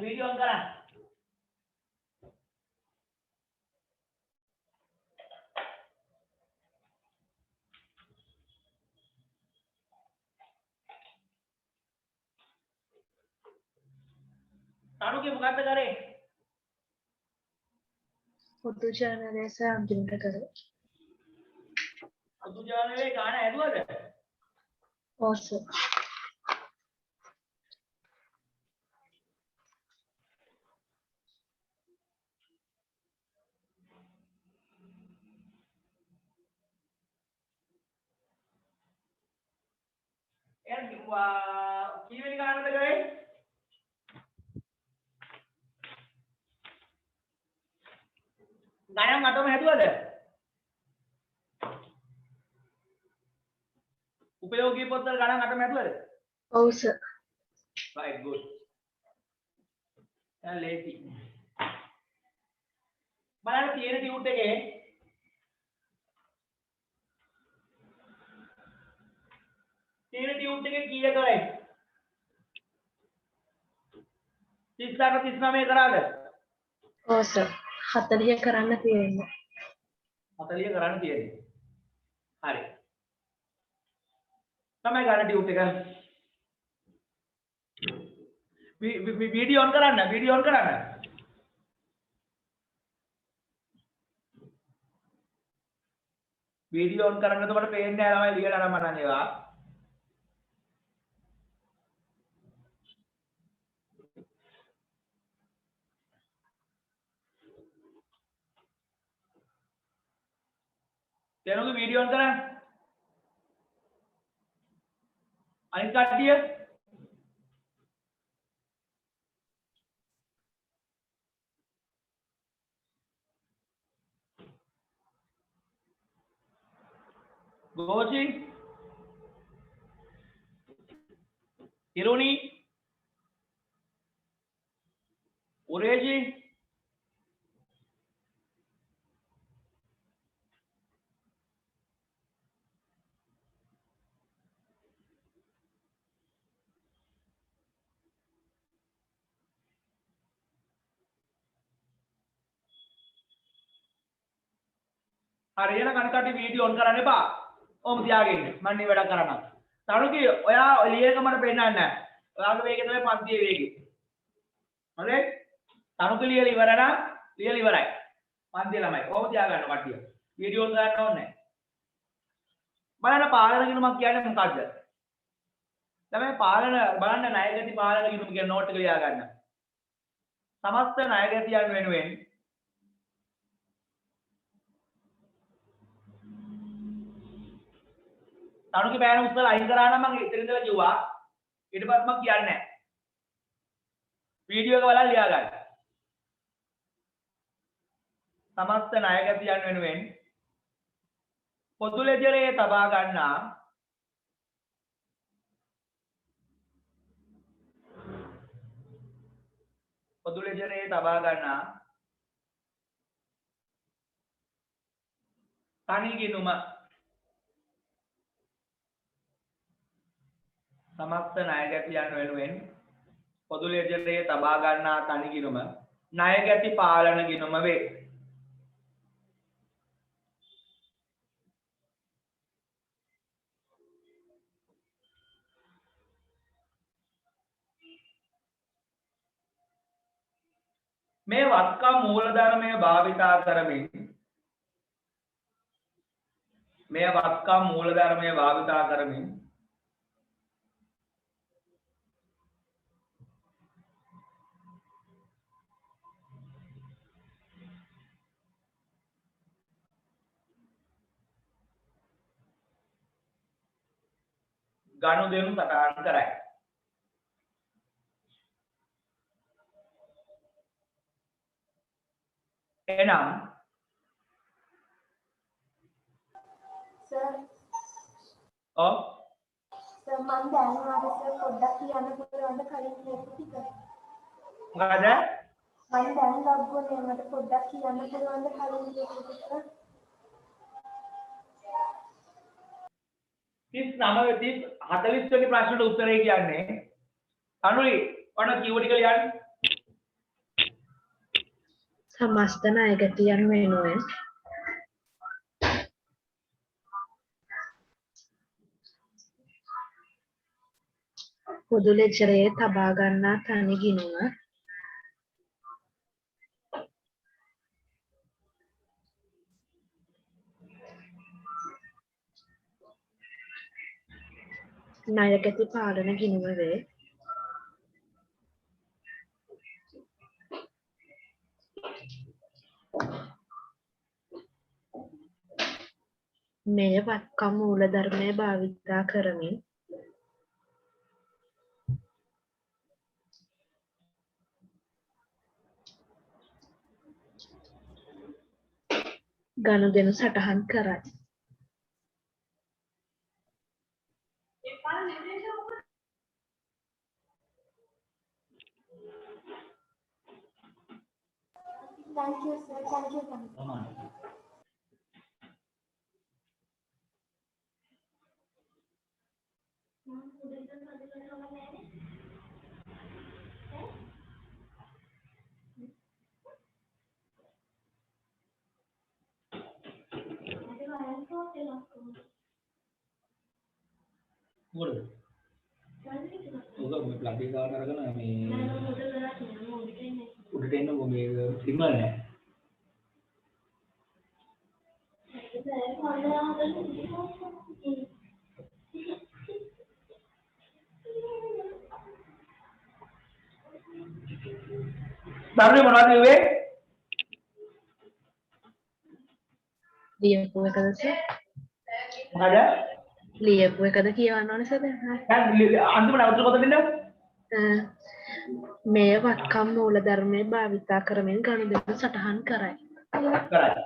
Video on करा तारू के मुकाबले करे फोटो चैनल ऐसा हम जिनका करो तू जाने वे गाना है दुआ दे और सर यार कीवेरी गाना पे करे गाना गातो में है दुआ दे उपयोगी पद्धति गाना गातो में है दुआ दे और सर राइट गुड यार लेती बनाना तीन ट्यूट के तीन ट्यूट के किए करे 30 में करा दे और सर हतलिया कराना තියෙන්නේ හතලිය කරන්න තියෙන්නේ. හරි. තමයි ගන්න ටියුට් එක. වීඩියෝ ඔන් කරන්න. වීඩියෝ ඔන් කරන්න. වීඩියෝ ඔන් කරන්න එතකොට පේන්නේ නැහැ ළමයි ලියලා නම් මනන් ඒවා. तेनों की वीडियो ऑन करा अनित काटिए गोची हिरोनी उरेजी හරියට කනකට වීඩියෝ ඔන් කරන්න එපා. ඔහොම තියාගෙන ඉන්න. මම මේ වැඩ කරනවා. තනුකි ඔයා ලියේක මට පෙන්නන්නේ නැහැ. ඔයාගේ වේගය තමයි පන්තියේ වේගය. හරි? තනුකි ලියලා ඉවර නම් ලියලා ඉවරයි. පන්තිය ළමයි. ඔහොම තියාගන්න කට්ටිය. වීඩියෝ ඔන් කරන්න ඕනේ නැහැ. බලන්න පාලන ගිණුමක් කියන්නේ මොකක්ද? තමයි පාලන බලන්න ණයගති පාලන ගිණුම කියන නෝට් එක ලියා ගන්න. සමස්ත ණයගතියන් වෙනුවෙන් තනුකි පෑන උත්තර අයින් කරා නම් මම ඉතින් ඉඳලා කිව්වා ඊට පස්සේ මම කියන්නේ නැහැ වීඩියෝ එක බලලා ලියා ගන්න සමස්ත ණයගතියන් වෙනුවෙන් පොදු ලෙජරේ තබා ගන්නා පොදු ලෙජරේ තබා ගන්නා තනි ගිණුම समस्त ණයගැතියන් වෙනුවෙන් පොදු ලෙජරේ තබා ගන්නා තනි ගිණුම ණයගැති පාලන ගිණුම වේ. මේ වත්කම් මූලධර්මය භාවිතා කරමින් මේ වත්කම් මූලධර්මය භාවිතා කරමින් ගනුදෙනු සටහන් කරයි. එනම් सर ඔව් सर මම දැනනවා සර් පොඩ්ඩක් කියන්න පුළුවන්ද කලින් කියපු ටික මොකද මම දැන් ලොග් වුණේ මට පොඩ්ඩක් කියන්න පුළුවන්ද කලින් කියපු ටික 39 වෙනි ප්‍රශ්නෙට උත්තරේ කියන්නේ අනුයි ඔන්න කිව්ව ටික ලියන්න. සමස්ත ණයගැතියන් වෙනුවෙන් පොදු ලෙජරයේ තබා ගන්නා තනි ගිණුම ණයගැති පාලන ගිණුම වේ. මෙය වත්කම් මූලධර්මය භාවිතා කරමින් ගනුදෙනු සටහන් කරයි. Thank you, sir. Thank you, sir. මොකද? ඔක මේ ප්ලග් එක ගන්න අරගෙන මේ උඩට එන්න මේ සිග්නල් නැහැ. දරුවේ මොනවද කිව්වේ? ලියපු එකද සර්? මොකද? ලියපු එකද කියවන්න ඕනේ සර්? දැන් අන්තිමට අවුරුදු කොතනින්ද? මෙය වත්කම් මූලධර්මය භාවිතා කරමින් ගනුදෙනු සටහන් කරයි. කරයි.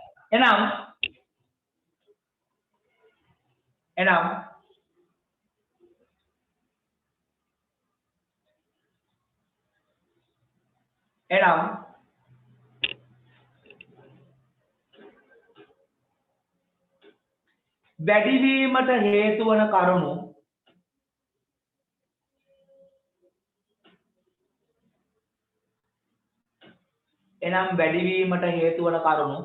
එනම් වැඩිවීමට හේතු වන කරුණු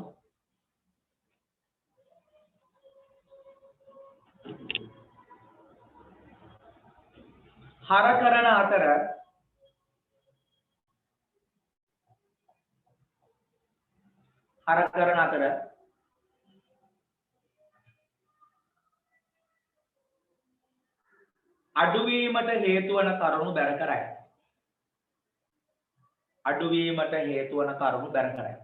හර කරන අතර අඩුවීමට හේතු වන කරුණු බැර කරයි.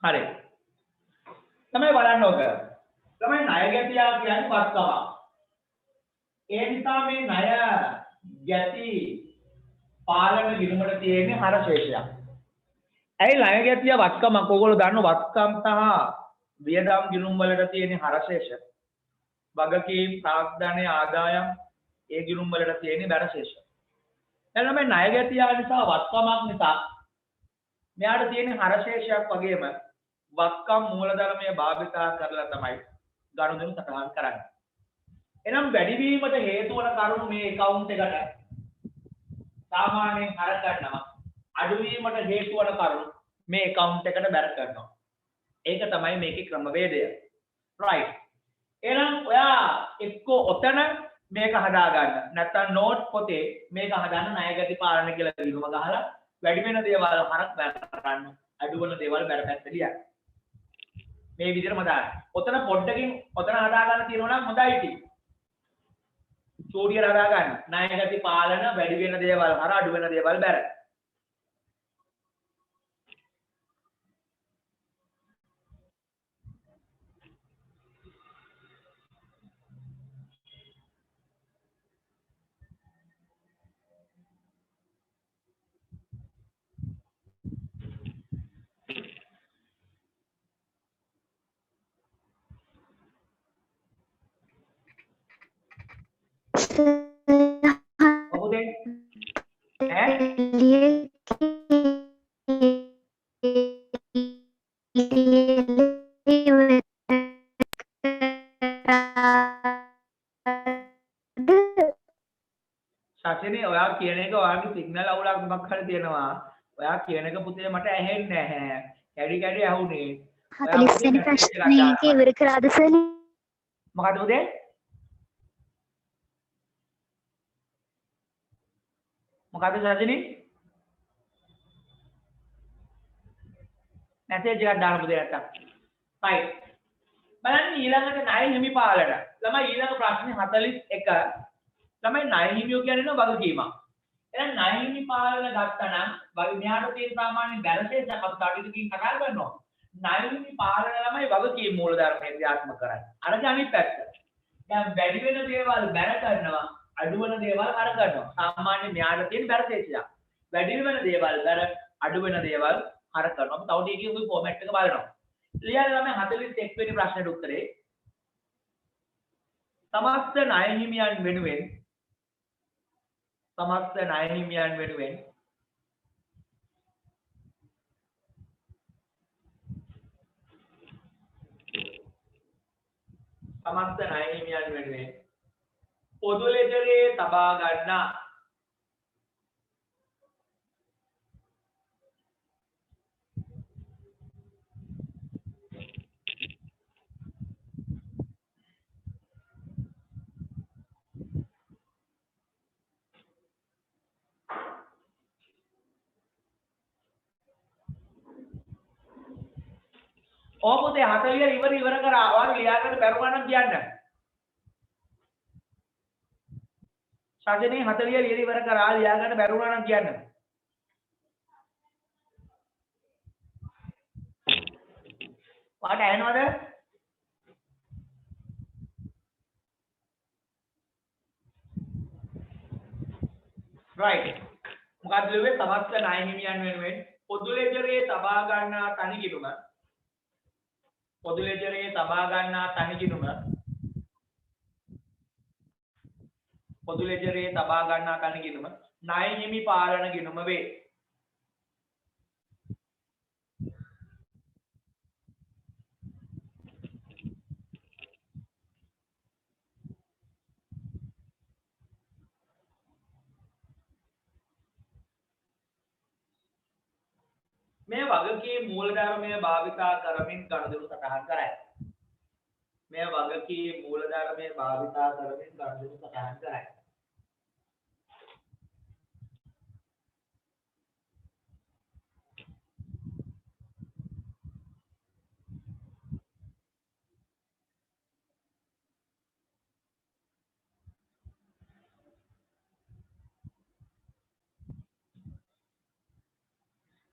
හරි. තමයි බලන්න ඕක. තමයි ණය ගැතියා කියන්නේ වත්කම. ඒ නිසා මේ ණය ගැති පාලන ගිණුමට තියෙන්නේ හර ශේෂයක්. ඇයි ණය ගැතිය වත්කමක්? ඔයගොල්ලෝ දන්න වත්කම් සහ වියදම් ගිණුම් වලට තියෙන හර ශේෂ. වගකීම්, ප්‍රාග්ධනය, ආදායම් ඒ ගිණුම් වලට තියෙන බැර ශේෂ. එතන මේ ණය ගැතියා නිසා වත්කමක් නිසා මෙයාට තියෙන හර ශේෂයක් වගේම වත්කම් මූලධර්මයේ භාවිතා කරලා තමයි ගනුදෙනු සටහන් කරන්නේ. එනම් වැඩිවීමට හේතු වන කරුණු මේ account එකට සාමාන්‍යයෙන් හර කරනවා. අඩුවීමට හේතු වන කරුණු මේ account එකට බැර කරනවා. ඒක තමයි මේකේ ක්‍රමවේදය. right. එහෙනම් ඔයා එක්ක ඔතන මේක හදා ගන්න. නැත්නම් note පොතේ මේක හදාන්න ණයගැති පාලන කියලා ගිණුම ගහලා වැඩි වෙන දේවල් හරක් බැර කරන්න. අඩු වෙන දේවල් බැර පැත්ත ලියන්න. මේ විදිහටම දාන්න. ඔතන පොඩ්ඩකින් ඔතන හදා ගන්න තියෙනවා නම් හොඳයි ඉතින්. චෝඩිය හදා ගන්න. ණයගැති පාලන වැඩි වෙන දේවල් හර අඩු වෙන දේවල් බැර. ඔව් පුතේ ඈ ශාසිනේ ඔයා කියන එක ඔයාගේ සිග්නල් අවුලක් මොකක් හරි තියෙනවා. ඔයා කියන එක පුතේ මට ඇහෙන්නේ නැහැ. කැඩි කැඩි ඇහුනේ. ඔයා 40 පුතේ වෙනි message එකක් ප්‍රශ්නේ දාන්න. ඉවර කරාද සර්? මොකද පුතේ? මොකද ශාසිනේ? message එකක් දාන්න පුතේ නැත්තම්. right. බලන්න ඊළඟට ණය හිමි පාලන. ළමයි ඊළඟ ප්‍රශ්නේ 41. ළමයි ණය හිමියෝ කියන්නේ වගකීමක්. එහෙනම් ණය හිමි පාලන ගත්තා නම් මෙයාට තියෙන සාමාන්‍ය බැලන්සේස් එකක් අපි කටයුතුකින් කතා කරනවා. ණය හිමි පාලන ළමයි වගකීම් මූලධර්මයේ ක්‍රියාත්මක කරන්නේ. අරගේ අනිත් පැත්ත. දැන් වැඩි වෙන දේවල් බැර කරනවා, අඩු වෙන දේවල් අර කරනවා. සාමාන්‍ය මෙයාට තියෙන බැලන්සේස් එක. වැඩි වෙන දේවල් බැර, අඩු වෙන දේවල් අර කරනවා. අපි තව ටිකකින් ওই ෆෝමැට් එක බලනවා. ලියන්න ළමයි 41 වෙනි ප්‍රශ්නෙට උත්තරේ. සමස්ත ණය හිමියන් වෙනුවෙන් සමස්ත ණය හිමියන් වෙනුවෙන් සමස්ත ණය හිමියන් වෙනුවෙන් පොදු ලෙජරේ තබා ගන්නා ඕපොතේ 40 ඉවර කරා. ඔයාලා ලියාගන්න බැරුවා නම් කියන්න. ශාසනයේ 40 ඉවර කරා ලියාගන්න බැරුවා නම් කියන්න. වාට ඇහෙනවද? right. මොකක්ද ලියුවේ? සමස්ත ණය හිමියන් වෙනුවෙන් පොදු ලෙජරේ තබා ගන්නා තනිගිණුම පොදු ලෙජරේ තබා ගන්නා තනිගිණුම පොදු ලෙජරේ තබා ගන්නා තනිගිණුම ණය හිමි පාලන ගිණුම වේ. මේ වගකීම් මූලධර්මය භාවිතා කරමින් ගනුදෙනු සටහන් කරයි. මේ වගකීම් මූලධර්මය භාවිතා කරමින් ගනුදෙනු සටහන් කරයි.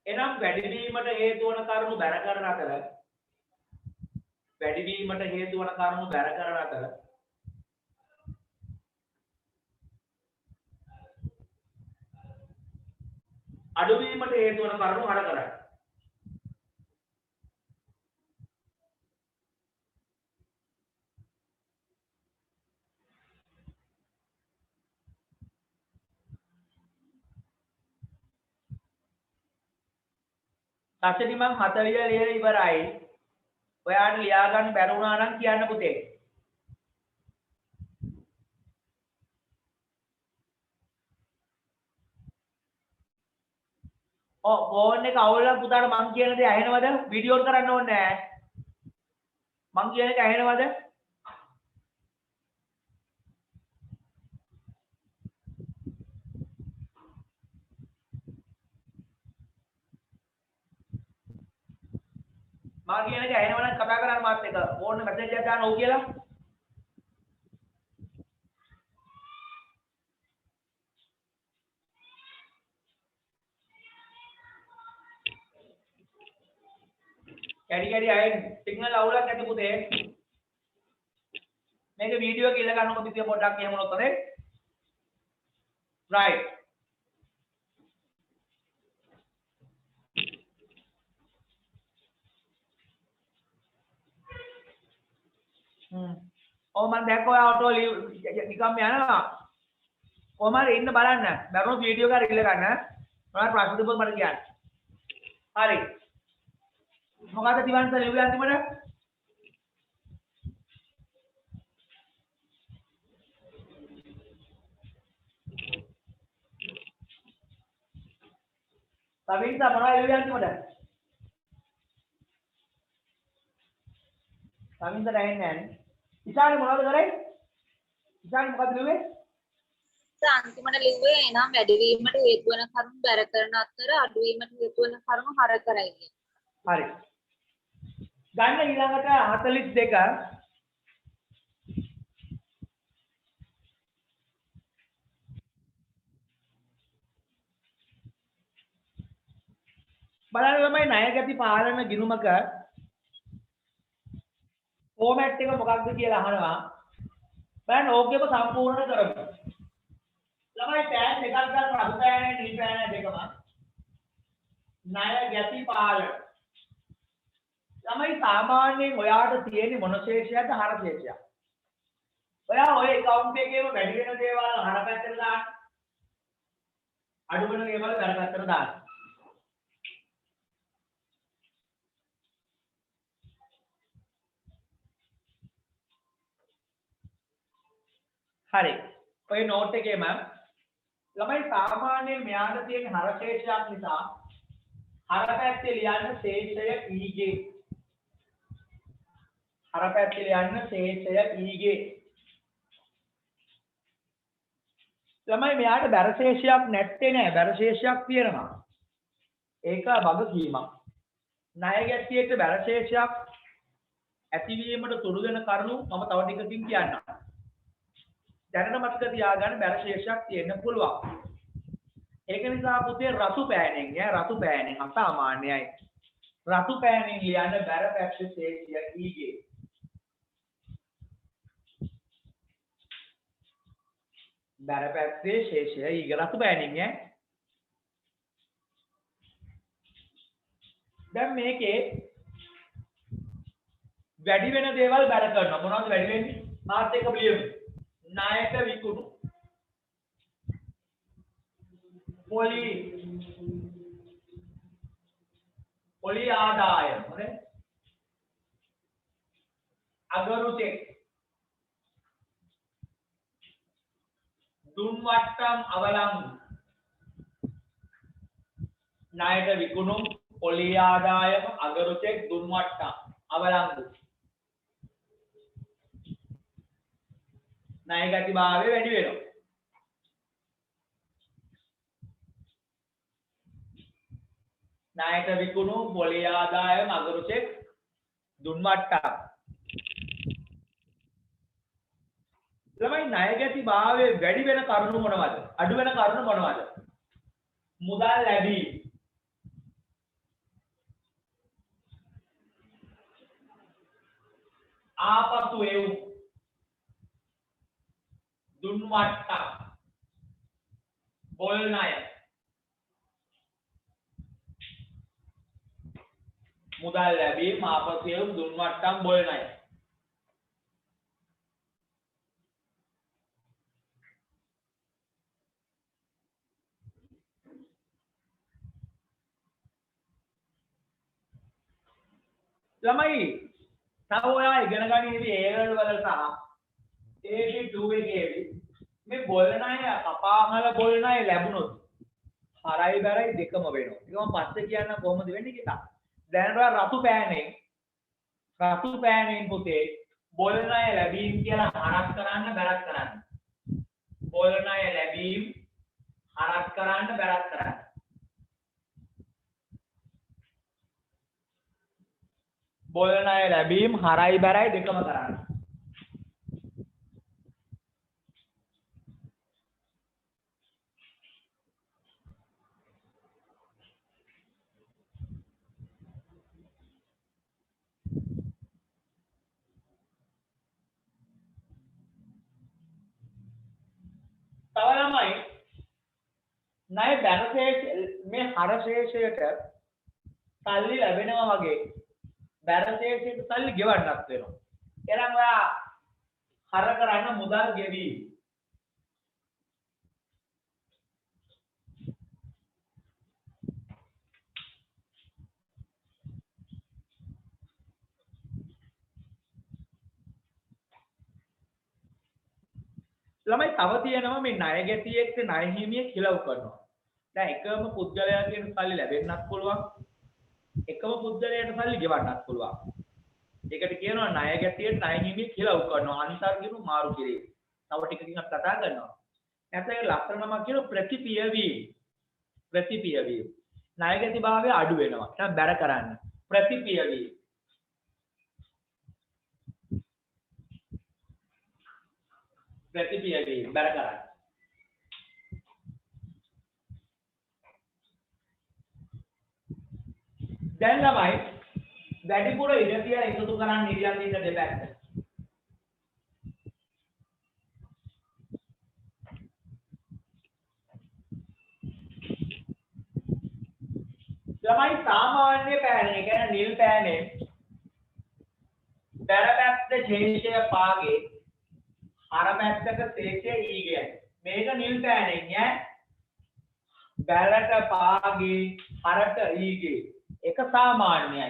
එනම් වැඩිවීමට හේතු වන කරුණු බැර කරන අතර වැඩිවීමට හේතු වන කරුණු බැර කරන අතර අඩුවීමට හේතු වන කරුණු අඩ කරයි. ශාසනි මම 40 ලියලා ඉවරයි. ඔයාට ලියා ගන්න බැරි වුණා නම් කියන්න පුතේ. ෆෝන් එක අවුල්ලා පුතාට මං කියන දේ ඇහෙනවද? වීඩියෝ කරන්න ඕනේ නැහැ. මං කියන එක ඇහෙනවද? මා කියන එක ඇහෙනවනම් කතා කරන්න මාත් එක්ක. ෆෝන් එක මැසේජ් එකක් දාන්න ඕක කියලා. කැඩි කැඩි අය සිග්නල් අවුලක් නැති පුතේ. මේක වීඩියෝ එක ඉල්ල ගන්නකො පිටිය පොඩ්ඩක් එහෙම වුණොත් හරි. right. ඔව් මම දැක්කා ඔයා ඔටෝ නිකම් යනවා. කොහමද ඉන්න බලන්න. දරුණු වීඩියෝ එකක් රිලීස් ගන්න. මොනවද ප්‍රශ්න තිබුණොත් මට කියන්න. හරි. මොකද දිවන්ත ලිව්වේ අන්තිමට? තවින්ත මොනවද ලිව්වේ අන්තිමට? තවින්ත නැන්නේ නැහැ. ඉෂානි මොනවද කරේ? ඉෂානි මොකද ලිව්වේ? අන්තිමට ලිව්වේ එනම් වැඩිවීමට හේතු වන කරුණු බැර කරන අතර අඩුවීමට හේතු වන කරුණු හර කරයි. හරි. ගන්න ඊළඟට 42 බලන්න ළමයි ණය ගති පාලන ගිණුමක ෆෝමැට් එක මොකක්ද කියලා අහනවා. බලන්න ඕකේම සම්පූර්ණ කරමු. ළමයි පෑන් දෙකක් ගන්න රතු පෑනේ නිල් පෑනේ දෙකම. ණය ගති පාලන. ළමයි සාමාන්‍යයෙන් ඔයාට තියෙන්නේ මොන ශේෂයක්ද හර ශේෂයක්. ඔයා ඔය account එකේම වැඩි වෙන දේවල් හර පැත්තට දාන්න. අඩු වෙන දේවල් බැර පැත්තට දාන්න. හරි. ඔය නෝට් එකේම ළමයි සාමාන්‍යයෙන් මෙයාට තියෙන හර ශේෂයක් නිසා හර පැත්තේ ලියන්න ශේෂය EJ. හර පැත්තේ ලියන්න ශේෂය EJ. ළමයි මෙයාට බැර ශේෂයක් නැත්තේ නෑ. බැර ශේෂයක් තියෙනවා. ඒක වගකීමක්. ණය ගැටියට බැර ශේෂයක් ඇතිවීමට තුරු වෙන කරුණු මම තව ටිකකින් කියන්නම්. දැනට මතක තියාගන්න බැර ශේෂයක් තියෙන්න පුළුවන්. ඒක නිසා පුතේ රතු පෑනෙන් රතු පෑනෙන් අසාමාන්‍යයි. රතු පෑනෙන් ලියන්න බැර පැත්තේ ශේෂය EJ. බැර පැත්තේ ශේෂය EJ රතු පෑනෙන් දැන් මේකේ වැඩි වෙන දේවල් බැර කරනවා. මොනවද වැඩි වෙන්නේ? මාත් එක ලියමු. ණයට විකුණු පොලි ආදායම හරි අගරු චෙක් දුන් වට්ටම් අවලංගු ණයට විකුණු පොලි ආදායම අගරු චෙක් දුන් වට්ටම් අවලංගු ණය ගති භාවය වැඩි වෙනවා. ණයට විකුණු පොලි ආදායම අගරු චෙක් දුන් වට්ටම්. ළමයි ණය ගති භාවය වැඩි වෙන කරුණු මොනවද? අඩු වෙන කරුණු මොනවද? මුදල් ලැබීම. ආපසු එවු දුන් වට්ටම් බොල් ණය මුදල් ලැබීම ආපසු එවු දුන් වට්ටම් බොල් ණය. ළමයි තව ඔයා ඉගෙන ගන්න ඉන්නේ A level වල සහ AP2 එකේදී මේ බොල් ණය කපාහල බොල් ණය ලැබුණොත් හරයි බැරයි දෙකම වෙනවා. ඒක මම පස්සේ කියන්න කොහොමද වෙන්නේ කියලා. දැන් ඔයා රතු පෑනෙන් පුතේ බොල් ණය ලැබීම කියලා හරක් කරන්න බැරක් කරන්න. බොල් ණය ලැබීම හරක් කරන්න බැරක් කරන්න. බොල් ණය ලැබීම හරයි බැරයි දෙකම කරන්න. තව ළමයි ණය බැර ශේෂ මේ හර ශේෂයට සල්ලි ලැබෙනවා වගේ බැර ශේෂයට සල්ලි ගෙවන්නත් වෙනවා. එහෙනම් ඔයා හර කරන්න මුදල් ගෙවීම. ළමයි තව තියෙනවා මේ ණය ගැටියෙක්ට ණය හිමියෙක් හිලව් කරනවා. දැන් එකම පුද්ගලයාගෙන් සල්ලි ලැබෙන්නත් පුළුවන්. එකම පුද්ගලයාට සල්ලි ගෙවන්නත් පුළුවන්. ඒකට කියනවා ණය ගැටියෙක් ණය හිමියෙක් හිලව් කරනවා. අන්තර්ගිනු මාරු කිරීම. තව ටිකකින් අපි කතා කරනවා. නැත්නම් ඒක ලක්ෂණ නමක් කියන ප්‍රතිපිය වීම. ප්‍රතිපිය වීම. ණය ගැටි භාවය අඩු වෙනවා. දැන් බැර කරන්න. ප්‍රතිපිය වීම. ප්‍රතිපිය වීම බැර කරන්න. දැන් ළමයි වැඩිපුර ඉඩ තියලා එකතු කරන්න ඉරියන් ඉන්න දෙපැත්ත. ළමයි සාමාන්‍ය පෑනේ කියන්නේ නිල් පෑනේ බැර පැත්ත ශේෂය පාගේ හර පැත්තක ශේෂය ඊගේ. මේක නිල් පෑනේ ඈ. බැලට පාගේ හරට ඊගේ. එක සාමාන්‍යයි.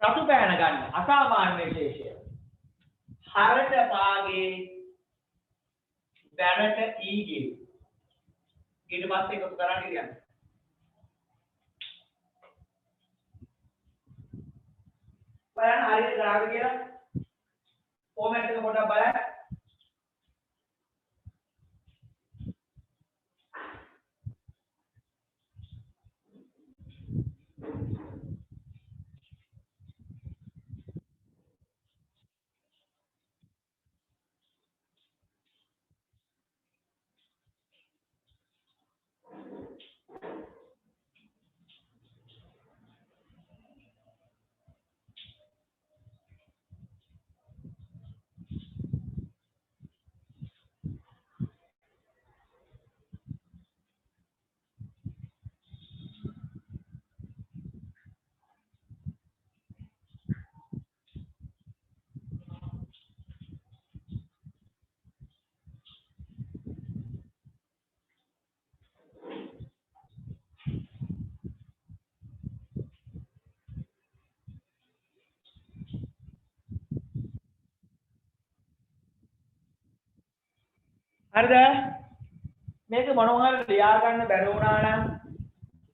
රතු පෑන ගන්න අසාමාන්‍ය ශේෂය. හරට පාගේ බැලට ඊගේ. ඊට පස්සේ එකතු කරන්න කියන්නේ. බලන්න හරියට කරාද කියලා. ෆෝමැට් එක පොඩ්ඩක් බලන්න. හරිද? මේක මොනවා හරි ලියා ගන්න බැරි වුණා නම්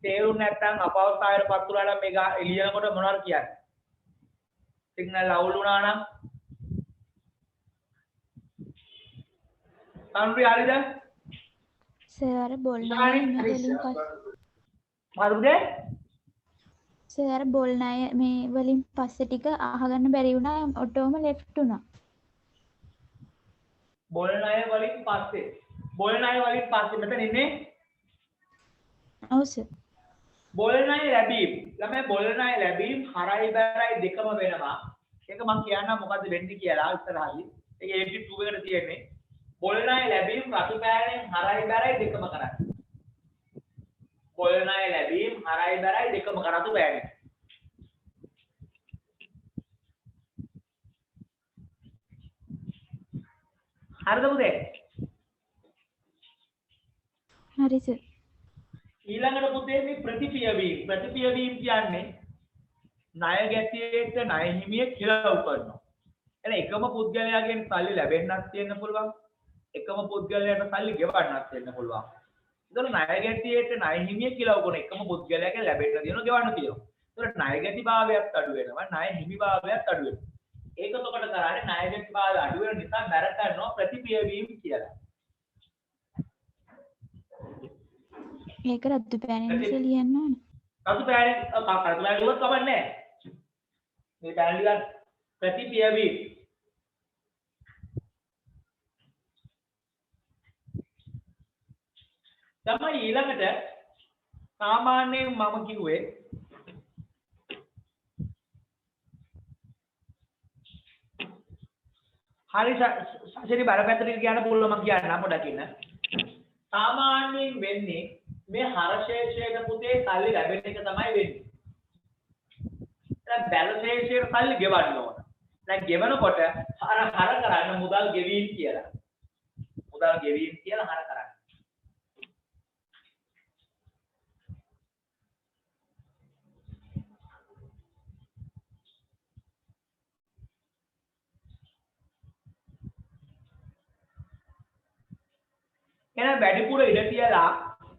තේරුම් නැත්නම් අපවස්ථාවයටපත් වුණා නම් මේක එළියනකොට මොනවද කියන්නේ? සිග්නල් අවුල් වුණා නම් සම්ප්‍රි හරිද? සර් බොල් ණය වලින් මරුදේ? සර් බොල් ණය මේ වලින් පස්සේ ටික අහගන්න බැරි වුණා ඔටෝම ලෙෆ්ට් වුණා. බොල් ණය වලින් පස්සේ මෙතන ඉන්නේ ඔව් සර්. බොල් ණය ලැබීම. ළමයි බොල් ණය ලැබීම හරයි බැරයි දෙකම වෙනවා. ඒක මම කියන්නම් මොකද්ද වෙන්නේ කියලා ඉස්සරහදී. ඒක 82 එකට තියෙන්නේ. බොල් ණය ලැබීම රතු පෑනෙන් හරයි බැරයි දෙකම කරන්නේ. බොල් ණය ලැබීම හරයි බැරයි දෙකම කරතු පෑනෙන්. හරිද පුතේ? හරි සර්. ඊළඟට පුතේ මේ ප්‍රතිපිය වීම කියන්නේ ණය ගැටියෙක්ට ණය හිමියෙක් හිලව් කරනවා. එන එකම පුද්ගලයාගෙන් සල්ලි ලැබෙන්නත් තියෙන්න පුළුවන්. එකම පුද්ගලයාට සල්ලි ගෙවන්නත් තියෙන්න පුළුවන්. ඒතකොට ණය ගැටියෙක්ට ණය හිමියෙක් හිලව් කරන එකම පුද්ගලයාගෙන් ලැබෙන්න තියෙනවා ගෙවන්න තියෙනවා. ඒතකොට ණය ගැටි භාවයත් අඩු වෙනවා ණය හිමි භාවයත් අඩු වෙනවා. ඒක එතකොට කරන්නේ ණය ගැටි භාවය අඩු වෙන නිසා බැර කරනවා ප්‍රතිපිය වීම කියලා. ඒක රතු පෑනෙන් ඉස්සෙල් ලියන්න ඕනේ. රතු පෑනෙන් ලියුවත් කමක් නැහැ. මේ පෑන ලියන්න ප්‍රතිපිය වීම. තමයි ඊළඟට සාමාන්‍යයෙන් මම කිව්වේ හරි සැරි බරපැත්තට කියන්න පුළුවන් මම කියන්නම් පොඩ්ඩක් ඉන්න. සාමාන්‍යයෙන් වෙන්නේ මේ හරශේෂයට පුතේ සල්ලි ලැබෙන එක තමයි වෙන්නේ. දැන් බැලශේෂයට සල්ලි ගෙවන්න ඕන. දැන් ගෙවනකොට හර කරන්න මුදල් ගෙවීම කියලා. මුදල් ගෙවීම කියලා හර කරන්න. එහෙනම් වැඩිපුර ඉඩ තියලා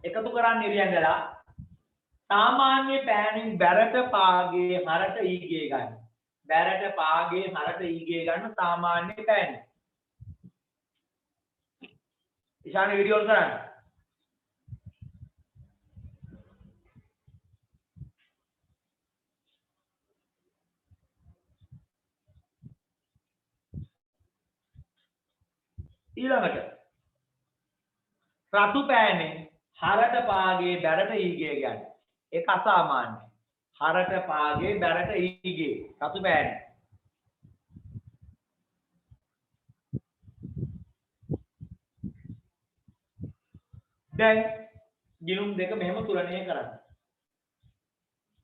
එකතු කරන්න ඉරියංගලා සාමාන්‍ය පෑනින් බැරට පාගේ හරට ඊගේ ගන්න. බැරට පාගේ හරට ඊගේ ගන්න සාමාන්‍ය පෑන. ඉෂාන වීඩියෝ කරන්න. ඊළඟට රතු පෑනේ හරට පාගේ බැරට ඊගේ ගන්න. ඒක අසාමාන්‍යයි. හරට පාගේ බැරට ඊගේ රතු පෑනේ. දැන් ගිණුම් දෙක මෙහෙම තුලණය කරන්න.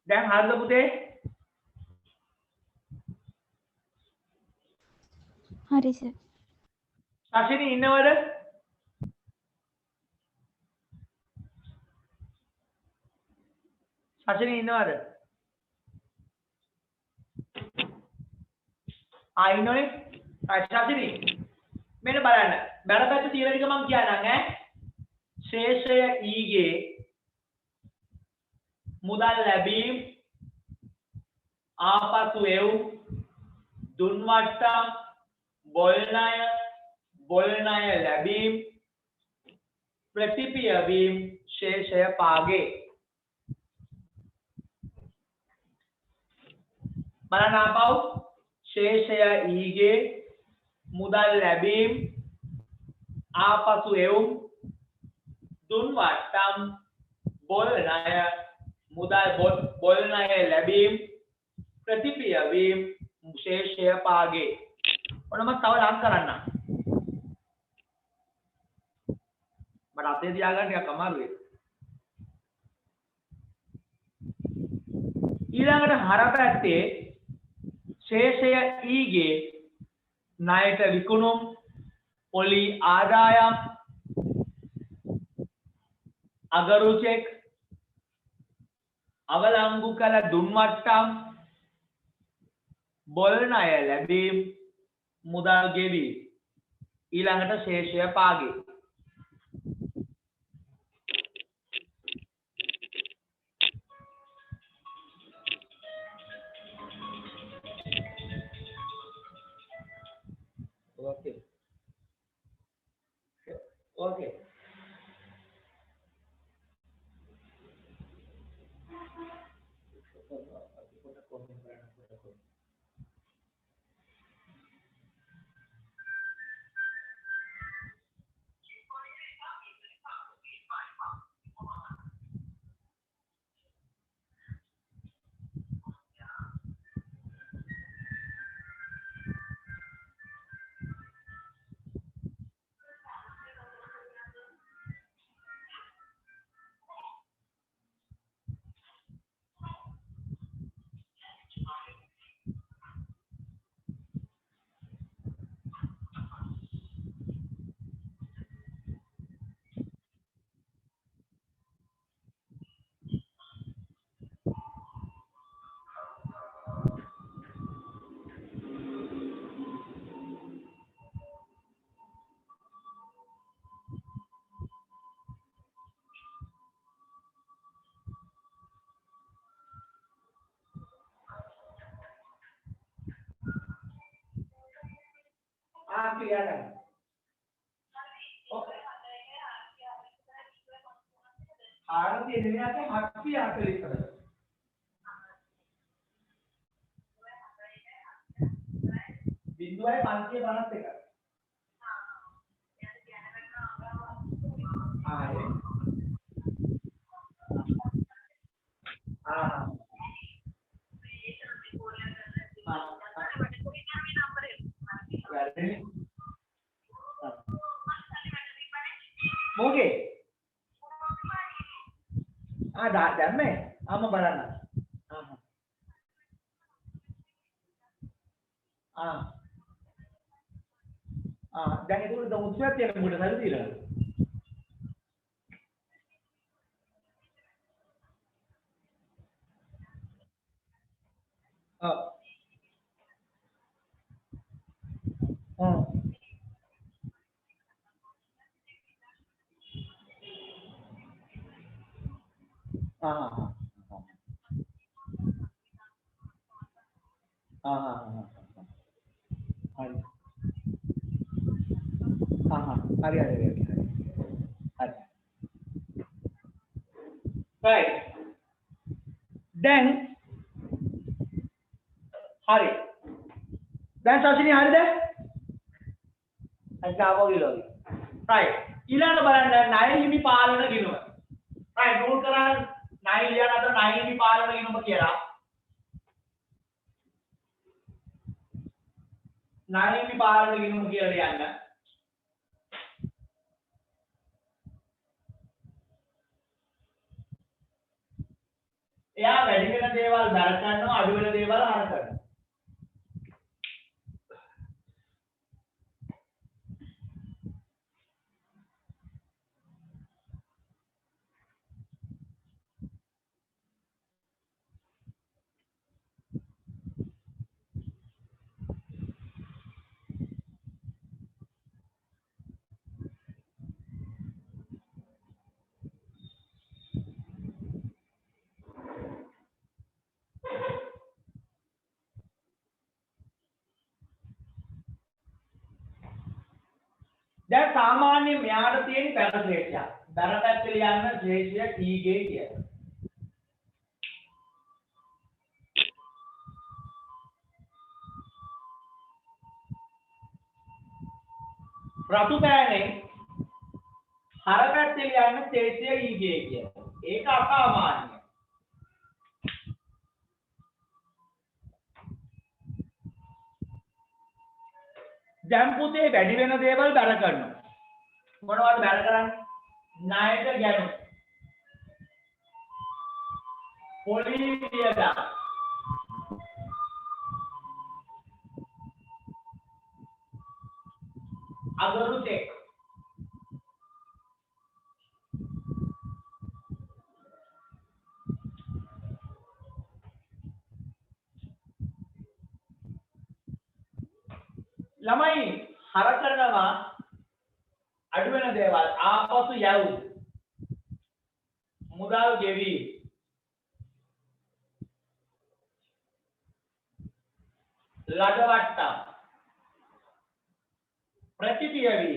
දැන් හරිද පුතේ? හරි සර්. ශෂිනී ඉන්නවද? ශෂිනී ඉන්නවද? ඉන්නෝනේ. ශෂිනී මෙන්න බලන්න. බැලපැත්ත තියෙන එක මම කියනනම් ඈ. ශේෂය ඊගේ මුදල් ලැබීම් ආපසු එව් දුන්වට්ටම් බොල් ණය ලැබීම් ප්‍රතිපියවීම ශේෂය පාගේ. බලන්න ආපහු ශේෂය ඊගේ මුදල් ලැබීම් ආපසු එව් දුන්වට්ටම් බොල් ණය බොල් ණය ලැබීම් ප්‍රතිපියවීම ශේෂය පාගේ. ඔන්නම තව ලං කරන්න. මට අතේ තියාගන්න ටිකක් අමාරුයි. ඊළඟට හරපැත්තේ ශේෂය ඊගේ ණයට විකුණුම් පොලි ආදායම් අගරු චෙක් අවලංගු කළ දුන්වට්ටම් බොල් ණය ලැබීම් මුදල් ගෙවීම. ඊළඟට ශේෂය පාගේ. Okay. Kelihatan. ආරති එන්නේ හත්ති 44. බිඳුවයි 551. Moge. දැම්මේ. ආම බලන්න. දැන් ඒක උඩ උත්සවයක් තියෙන මුඩ හරි තියලා. हाँ हाँ हाँ हाँ हाँ हाँ हरी हरी हरी हरी right then हरी then සචිනී හරිද අජාවෝ ගිලෝයි right ඊළඟ බලන්න ණය හිමි පාලන ගිණුම right නෝට් කරගන්න ණය ලියන අතර ණය හිමි පාලන ගිණුම කියලා ණය හිමි පාලන ගිණුම කියලා ලියන්න එයා වැඩි වෙන දේවල් බැර කරනවා අඩු වෙන දේවල් හර කරනවා දැන් සාමාන්‍යයෙන් මෙයාට තියෙන බැර ශ්‍රේෂ්ඨය. බැර පැත්තේ ලියන්න ශ්‍රේෂ්ඨය T ගේ කියලා. රතු පෑනේ හර පැත්තේ ලියන්න ශ්‍රේෂ්ඨය E ගේ කියලා. ඒක අසාමාන්‍යයි. දැන් පුතේ වැඩි වෙන දේවල් බැර කරනවා. මොනවද බැර කරන්නේ? ණයට ගැණු. පොලි වියදම්. අගරු චෙක්. ළමයි හර කරනවා අඩු වෙන දේවල් ආපසු යව් මුදල් ගෙවි ලඩවට්ටම් ප්‍රතිපියවි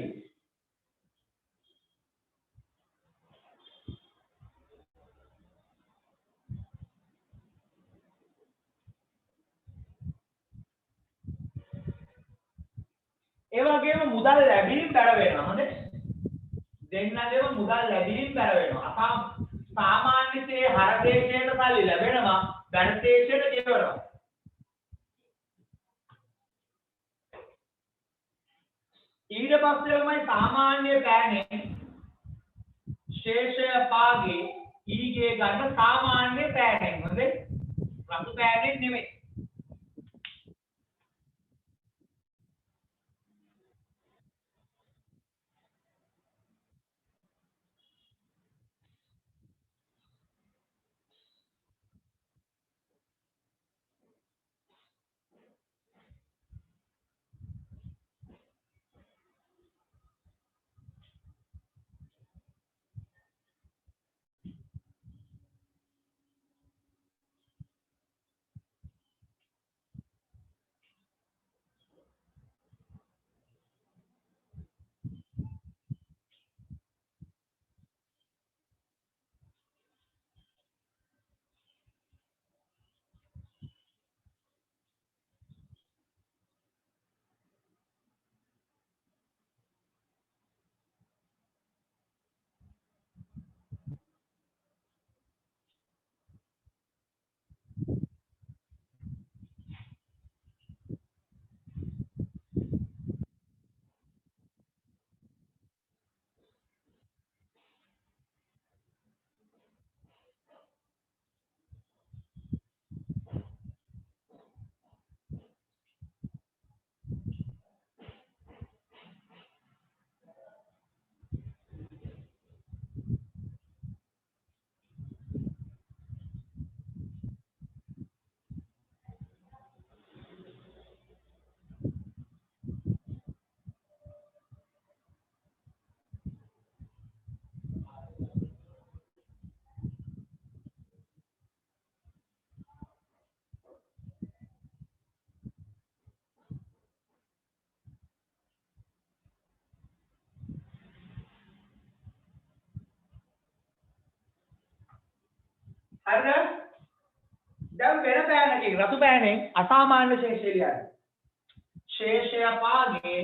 ඒ වගේම මුදල් ලැබීම් බැර වෙනවා හොඳේ දෙන්නගේම මුදල් ලැබීම් බැර වෙනවා සාමාන්‍යයෙන් හර දේශයට සල්ලි ලැබෙනවා බැර දේශයට ගෙවනවා ඊට පස්සේ තමයි සාමාන්‍ය පෑනේ ශේෂය පාගේ ඊගේ ගන්න සාමාන්‍ය පෑනෙන් හොඳේ රතු පෑනෙන් නෙමෙයි හරිද? දැන් වෙන පෑනකින් රතු පෑනෙන් අසාමාන්‍ය ශේෂය ලියන්න. ශේෂය පාගේ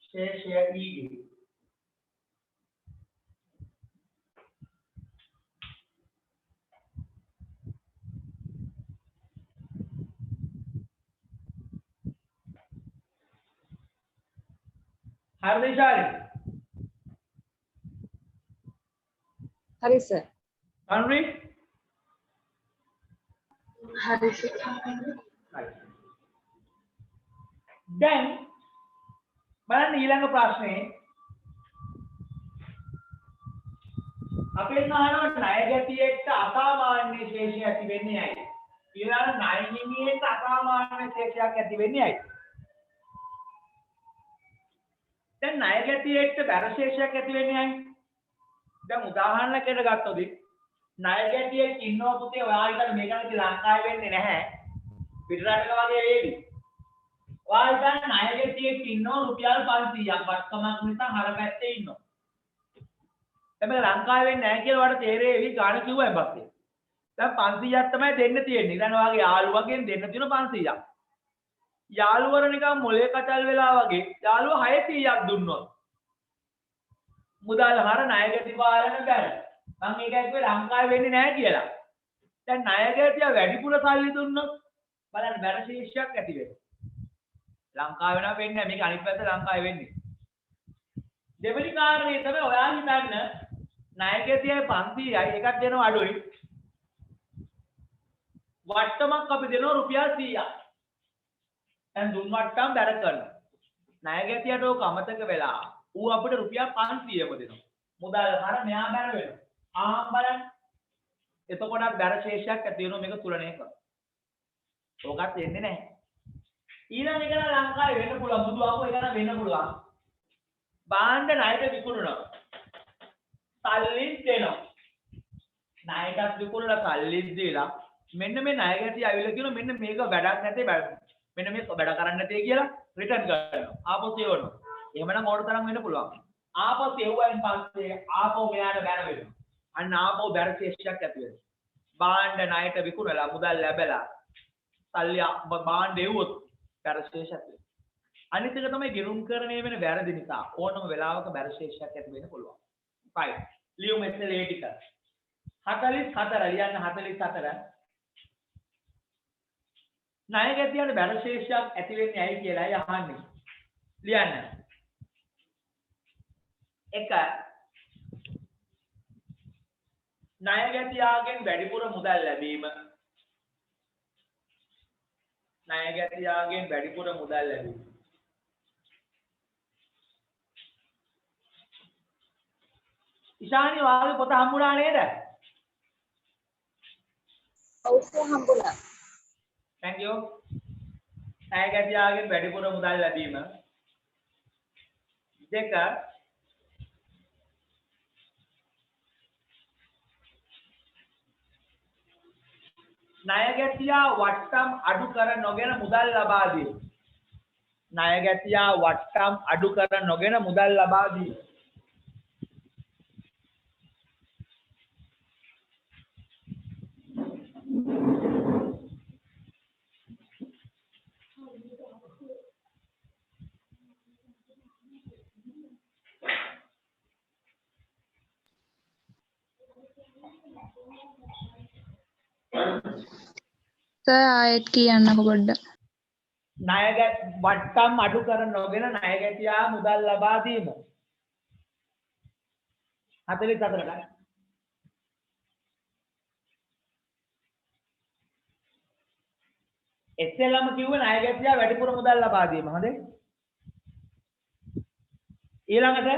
ශේෂය ඊගේ. හරිද ඉෂාරි? හරි සර්. අනුරි? හරි සර්. දැන් බලන්න ඊළඟ ප්‍රශ්නේ අපෙන් අහනවා ණය ගැටියෙක්ට අසාමාන්‍ය ශේෂය ඇති වෙන්නේ ඇයි? ඊළඟ ණය හිමියෙක්ට අසාමාන්‍ය ශේෂයක් ඇති වෙන්නේ ඇයි? දැන් ණය ගැටියෙක්ට බැර ශේෂයක් ඇති වෙන්නේ ඇයි? දැන් උදාහරණයකට ගත්තොත් ණය ගැටියෙක් ඉන්නවා පුතේ ඔයාලට මේකට ලංකාවේ වෙන්නේ නැහැ. පිටරටක වගේ වේවි. ඔයාලට ණය ගැටියෙක් ඉන්නවා රුපියල් 500ක් වත්කමක් නිසා හර පැත්තේ ඉන්නවා. හැබැයි ලංකාවේ වෙන්නේ නැහැ කියලා ඔයාලට තේරෙවි ගාණ කිව්වයි බස්සේ. දැන් 500ක් තමයි දෙන්න තියෙන්නේ. ඊළඟ වාගේ යාළුවගෙන් දෙන්න තියෙන 500ක්. යාළුවර නිකන් මොලේ කචල් වෙලා වගේ යාළුව 600ක් දුන්නොත් මුදල් හර ණය ගැටි පාලන බැර. මම ඒකයි කිව්වේ ලංකාවේ වෙන්නේ නැහැ කියලා. දැන් ණය ගැටිය වැඩිපුර සල්ලි දුන්නොත් බලන්න බැර ශේෂයක් ඇති වෙනවා. ලංකාවේ නම් වෙන්නේ නැහැ. මේක අනිත් පැත්ත ලංකාවේ වෙන්නේ. දෙවෙනි කාරණේ තමයි ඔයා හිතන්න ණය ගැටියයි 500යි එකක් දෙනවා අඩුයි. වට්ටමක් අපි දෙනවා රුපියල් 100ක්. දැන් දුන් වට්ටම් බැර කරනවා. ණය ගැටියට ඕක අමතක වෙලා ඌ අපිට රුපියල් 500ම දෙනවා. මුදල් හර මෙහා බැර වෙනවා. ආම් බලන්න. එතකොටත් බැර ශේෂයක් ඇති වෙනවා මේක තුලනය කරනවා. ඕකත් වෙන්නේ නැහැ. ඊළඟ එක නම් ලංකාවේ වෙන්න පුළුවන් බුදුආපෝ එක නම් වෙන්න පුළුවන්. බාණ්ඩ ණයට විකුණනවා. සල්ලි දෙනවා. ණයටත් විකුණලා සල්ලි දීලා මෙන්න මේ ණය ගැටිය අවිල කියන මෙන්න මේක වැඩක් නැතේ මෙන්න මේක වැඩ කරන්නේ නැතේ කියලා රිටර්න් කරනවා. ආපහු සේවනවා. එහෙමනම් ඕන තරම් වෙන්න පුළුවන්. ආපහු සේවයෙන් පස්සේ ආපහු මෙයාට බැර වෙනවා. අන්න ආපහු බැර ශේෂයක් ඇති වෙනවා. බාණ්ඩ ණයට විකුණලා මුදල් ලැබලා සල්ලි බාණ්ඩ එව්වොත් බැර ශේෂයක් ඇති වෙනවා. අනිත් එක තමයි ගිණුම්කරණය වෙන වැරදි නිසා ඕනම වෙලාවක බැර ශේෂයක් ඇති වෙන්න පුළුවන්. right. ලියමු SL A ටික. 44 ලියන්න 44. ණය ගැටියට බැර ශේෂයක් ඇති වෙන්නේ ඇයි කියලායි අහන්නේ. ලියන්න. 1 ණය ගැටියාගෙන් වැඩිපුර මුදල් ලැබීම. ණය ගැටියාගෙන් වැඩිපුර මුදල් ලැබීම. ඉෂානි වාගේ පොත හම්බුණා නේද? ඔව් සර් හම්බුණා. thank you. ණය ගැටියාගෙන් වැඩිපුර මුදල් ලැබීම. 2 ණය ගැටියා වට්ටම් අඩු කර නොගෙන මුදල් ලබා දී. ණය ගැටියා වට්ටම් අඩු කර නොගෙන මුදල් ලබා දී. සර් ආයෙත් කියන්නකො පොඩ්ඩක්. ණය වට්ටම් අඩු කර නොගෙන ණය ගැටියා මුදල් ලබා දීම. 44 ගන්න. එස්සෙල්ලම කිව්වේ ණය ගැටියා වැඩිපුර මුදල් ලබා දීම. හොඳේ. ඊළඟට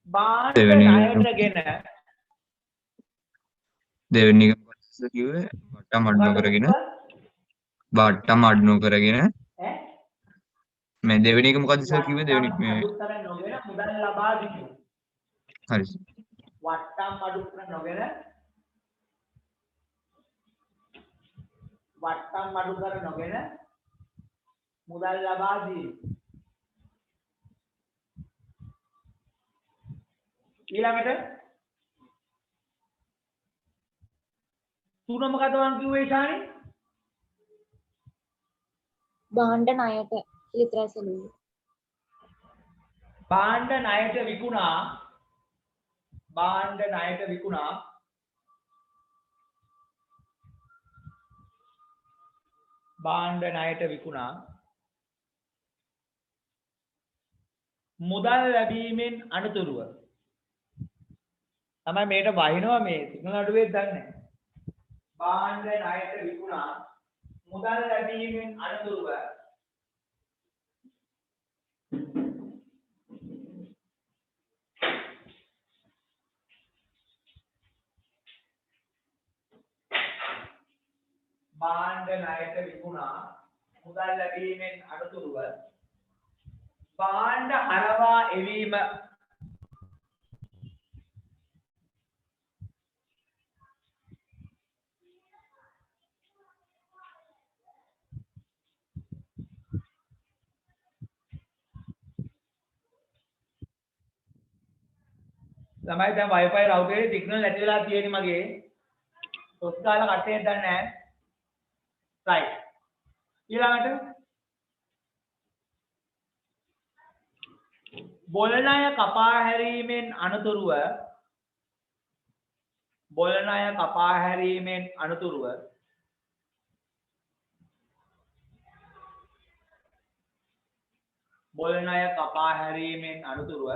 බාණ්ඩ ණයටගෙන දෙවෙනි එක මොකක්ද කිව්වේ වට්ටම් අඩු නොකරගෙන වට්ටම් අඩු නොකරගෙන මේ දෙවෙනි එක මොකක්ද සර් කිව්වේ දෙවෙනි මේ මුදල් ලබා දීම. හරි වට්ටම් අඩු කර නොගෙන වට්ටම් අඩු කර නොගෙන මුදල් ලබා දීම. ඊළඟට තුන මොකද මම කිව්වේ ඊශානි? භාණ්ඩ ණයට විතරයි සෙලුවේ. භාණ්ඩ ණයට විකුණා භාණ්ඩ ණයට විකුණා භාණ්ඩ ණයට විකුණා මුදල් ලැබීමෙන් අනතුරුව තමයි මේකට වහිනවා මේ සිග්නල් අඩුවේ දන්නේ නැහැ. භාණ්ඩ ණයට විකුණා මුදල් ලැබීමෙන් අනතුරුව භාණ්ඩ ණයට විකුණා මුදල් ලැබීමෙන් අනතුරුව භාණ්ඩ හරවා එවීම ළමයි දැන් Wi-Fi router එකේ සිග්නල් නැති වෙලා තියෙන්නේ මගේ. තොස් කාලා කට්ටේ දන්නේ නැහැ. right. ඊළඟට බොළණය කපා හැරීමෙන් අනතුරුව බොළණය කපා හැරීමෙන් අනතුරුව බොළණය කපා හැරීමෙන් අනතුරුව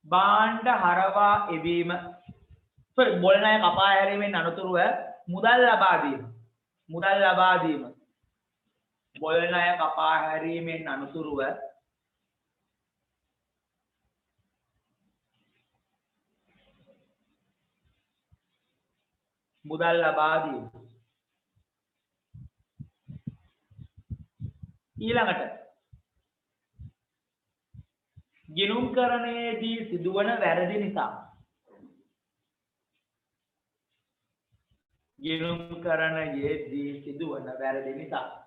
භාණ්ඩ හරවා එවීම බොළණය කපා හැරීමෙන් අනතුරුව මුදල් ලබා දීම බොළණය කපා හැරීමෙන් අනතුරුව මුදල් ලබා දීම ඊළඟට ගිණුම්කරණයේදී සිදුවන වැරදි නිසා ගිණුම්කරණයේදී සිදුවන වැරදි නිසා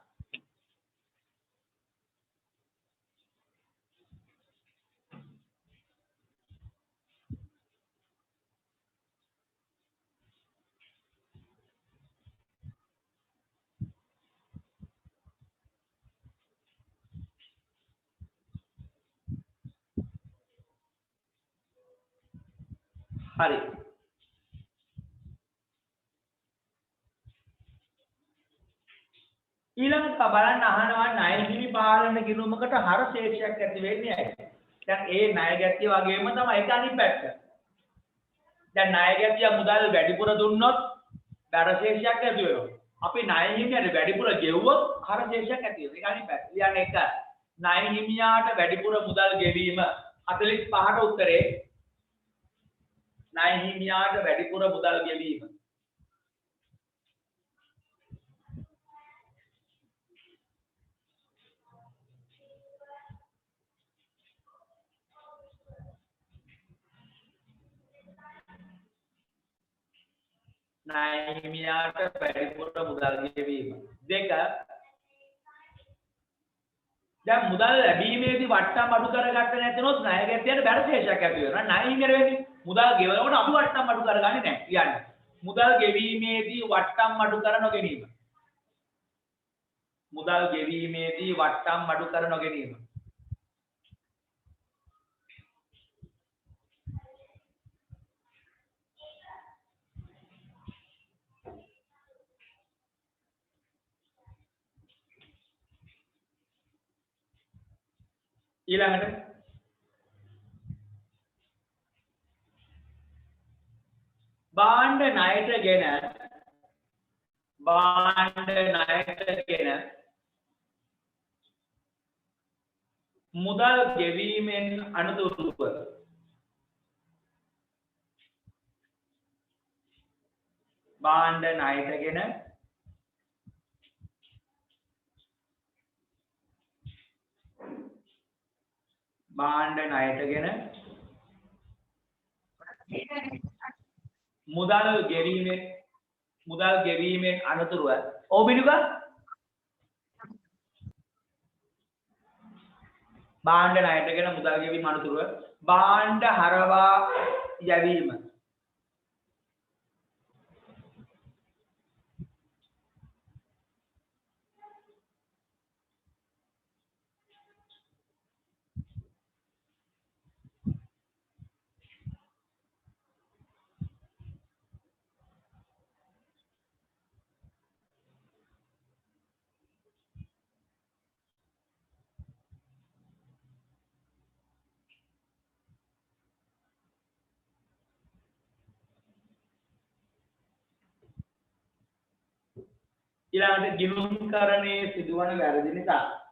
හරි ඊළඟට බලන්න අහනවා ණය හිමි පාලන ගිණුමකට හර ශේෂයක් ඇති වෙන්නේ ඇයි? දැන් ඒ ණය ගැතිය වගේම තමයි ඒක අනිත් පැත්ත. දැන් ණය ගැතිය මුදල් වැඩිපුර දුන්නොත් හර ශේෂයක් ඇති වෙනවා. අපි ණය හිමියට වැඩිපුර ගෙවුවොත් හර ශේෂයක් ඇති වෙනවා. ඒක අනිත් පැත්ත. කියන්නේ එක ණය හිමියාට වැඩිපුර මුදල් ගෙවීම 45ට උත්තරේ ණය හිමියාට වැඩිපුර මුදල් ගෙවීම ණය හිමියාට වැඩිපුර මුදල් ගෙවීම දෙක දැන් මුදල් ලැබීමේදී වට්ටම් අඩු කරගත්තේ නැතිනොත් ණය ගැතියට බැර ශේෂයක් ඇති වෙනවා. ණය හිමියට වෙන්නේ මුදල් ගෙවනකොට අපි වට්ටම් අඩු කරගන්නේ නැහැ. කියන්නේ මුදල් ගෙවීමේදී වට්ටම් අඩු කර නොගැනීම. මුදල් ගෙවීමේදී වට්ටම් අඩු කර නොගැනීම. ඊළඟට භාණ්ඩ ණයටගෙන මුදල් ගෙවීමෙන් අනතුරුව භාණ්ඩ ණයටගෙන භාණ්ඩ ණයටගෙන මුදල් ගෙවීමෙන් අනතුරුව ඕ බිනුක භාණ්ඩ ණයටගෙන මුදල් ගෙවීම අනුතුරුව භාණ්ඩ හරවා යැවීම. ඊළඟට ගිණුම්කරණයේ සිදුවන වැරදි නිසා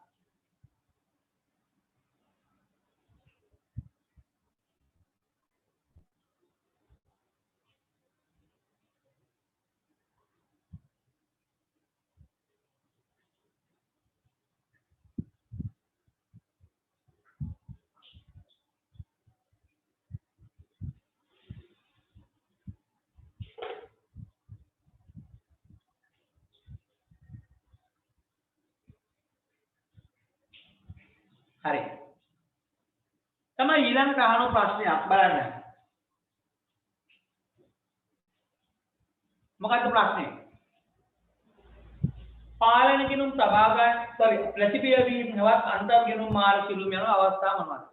හරි. තමයි ඊළඟට අහන ප්‍රශ්නයක් බලන්න. මොකක්ද ප්‍රශ්නේ? පාලන ගිණුම් සභාගත ප්‍රතිපියවීම හෙවත් අන්තර් ගිණුම් මාර්ග සිදුවීම යන අවස්ථා මොනවාද?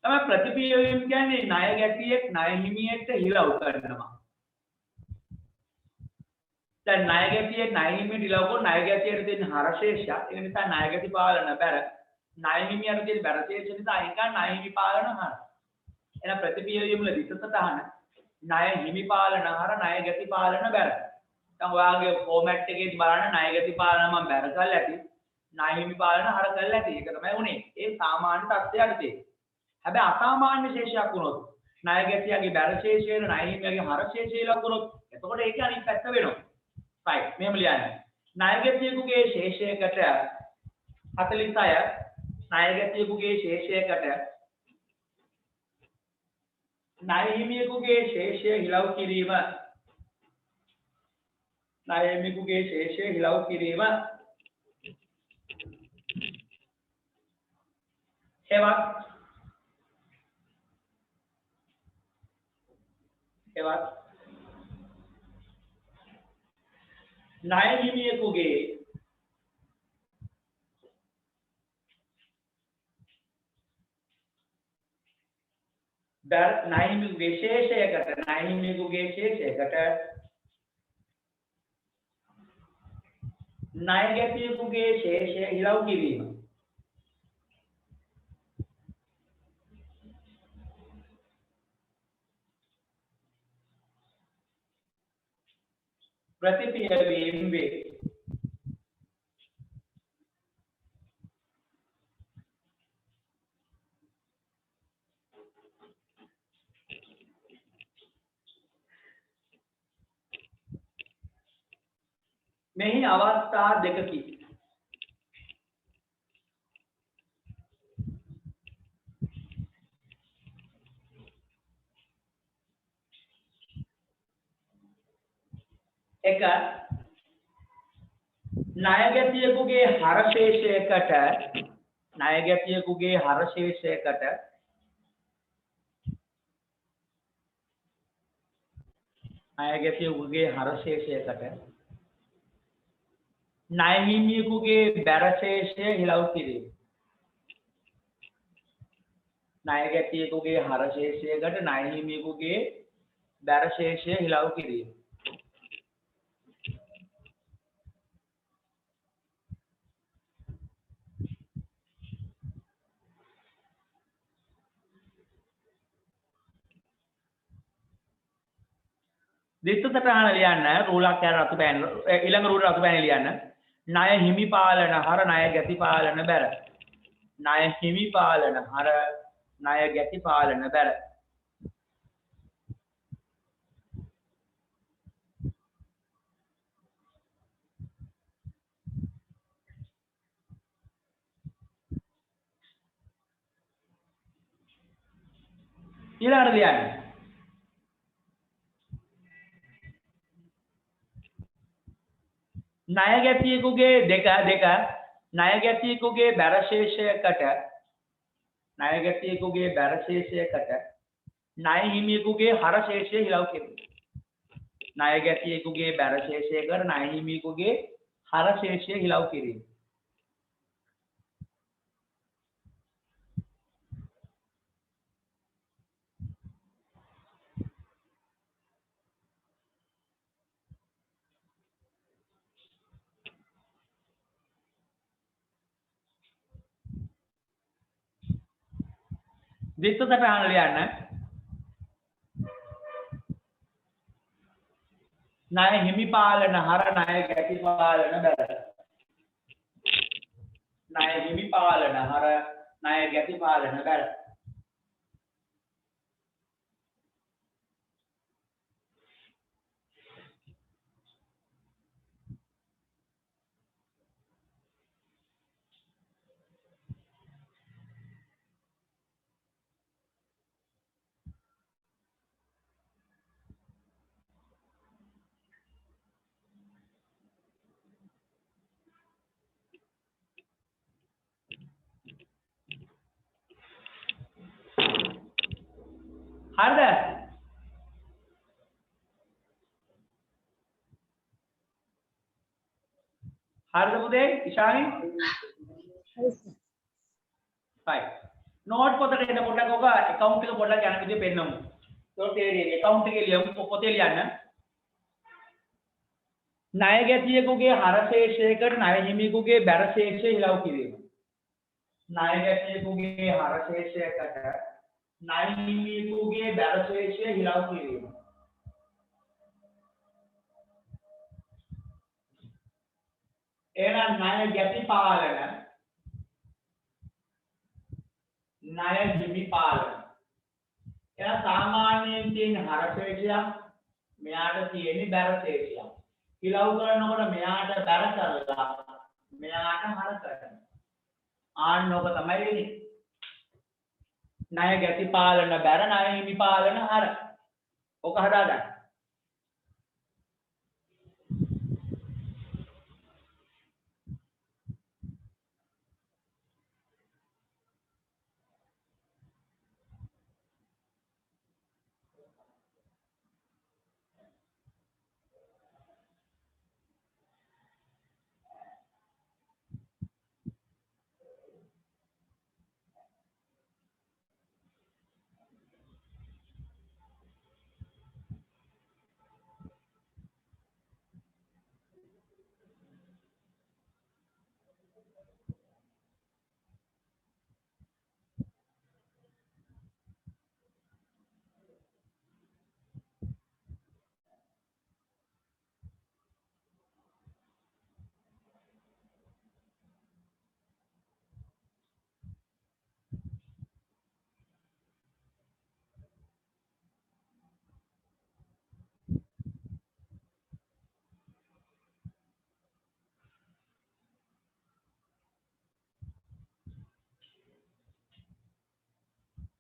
තමයි ප්‍රතිපියවීම කියන්නේ ණය ගැටියෙක් ණය හිමියෙක්ට හිලව් කරනවා. දැන් ණය ගැටියෙක් ණය හිමියට හිලව් කරන ණය ගැටියට තියෙන හරශේෂය ඒ නිසා ණය ගැටි පාලන බැර ණය හිමියට තියෙන බැර ශේෂ නිසා අයින් ණය හිමි පාලන හර. එන ප්‍රතිපියවීම වල විශේෂතහන ණය හිමි පාලන හර ණය ගැටි පාලන බැර. දැන් ඔයාගේ ෆෝමැට් එකේදී බලන්න ණය ගැටි පාලන මම බැර කරලා ඇති ණය හිමි පාලන හර කරලා ඇති. ඒක තමයි උනේ. ඒ සාමාන්‍ය තත්ත්වයක් තියෙන්නේ. හැබැයි අසාමාන්‍ය ශේෂයක් වුණොත් ණය ගැටියාගේ බැර ශේෂය ණය හිමියාගේ හර ශේෂය ලක් වුණොත් එතකොට ඒක අනිත් පැත්ත වෙනවා. right මෙහෙම ලියන්න. ණය ගැටියෙකුගේ ශේෂයකට 46 ණය ගැටියෙකුගේ ශේෂයකට ණය හිමියෙකුගේ ශේෂය හිලව් කිරීම ණය හිමියෙකුගේ ශේෂය හිලව් කිරීම එවත් ණය හිමියෙකුගේ ණය හිමියෙකුගේ ශේෂයකට ණය හිමියෙකුගේ ශේෂයකට ණය ගැටියෙකුගේ ශේෂය හිලව් කිරීම ප්‍රතිපියවීම වේ. මෙහි අවස්ථා දෙකකි. එක ණය ගැටියෙකුගේ හරශේෂයකට ණය ගැටියෙකුගේ හරශේෂයකට ණය ගැටියෙකුගේ හරශේෂයකට ණය හිමියෙකුගේ බැරශේෂය හිලව් කිරීම. ණය ගැටියෙකුගේ හරශේෂයකට ණය හිමියෙකුගේ බැරශේෂය හිලව් කිරීම. දිස්ත්‍රාණ ලියන්න රූලක් යන රතු පෑන් ඊළඟ රූල රතු පෑන් ලියන්න ණය හිමි පාලන හර ණය ගැති පාලන බැර ණය හිමි පාලන හර ණය ගැති පාලන බැර ඊළඟට ලියන්න ණය ගැටියෙකුගේ ණය ගැටියෙකුගේ බැරශේෂයකට ණය ගැතියෙකුගේ බැර ශේෂයකට ණය හිමියෙකුගේ හර ශේෂය හිලව් කෙරේ. ණය ගැතියෙකුගේ බැර ශේෂයකට ණය හිමියෙකුගේ හර ශේෂය හිලව් කෙරේ. විස්තර සටහන ලියන්න. ණය හිමි පාලන හර ණය ගැති පාලන බැර. ණය හිමි පාලන හර ණය ගැති පාලන බැර. හරිද? හරිද පුතේ? ඉෂානි? right. නෝට් පොතට එන්න පොඩ්ඩක් ඔක account එක පොඩ්ඩක් යන විදිහ පෙන්නමු. ඒක තේරෙන්නේ account එකේ ලියමු පොතේ ලියන්න. ණය ගැතියෙකුගේ හර ශේෂයකට ණය හිමියෙකුගේ බැර ශේෂය හිලව් කිරීම. ණය ගැතියෙකුගේ හර ශේෂයකට ණය හිමියෙකුගේ බැර ශේෂය හිලව් කිරීම. එහෙනම් ණය ගැති පාලන ණය හිමි පාලන. එහෙනම් සාමාන්‍යයෙන් තියෙන හර ශේෂයක් මෙයාට තියෙන්නේ බැර ශේෂයක්. හිලව් කරනකොට මෙයාට බැර කරලා මෙයාට හර කරනවා. ආන්නෝක තමයි වෙන්නේ. ණය ගැති පාලන බැර ණය හිමි පාලන හර. ඔක හදාගන්න.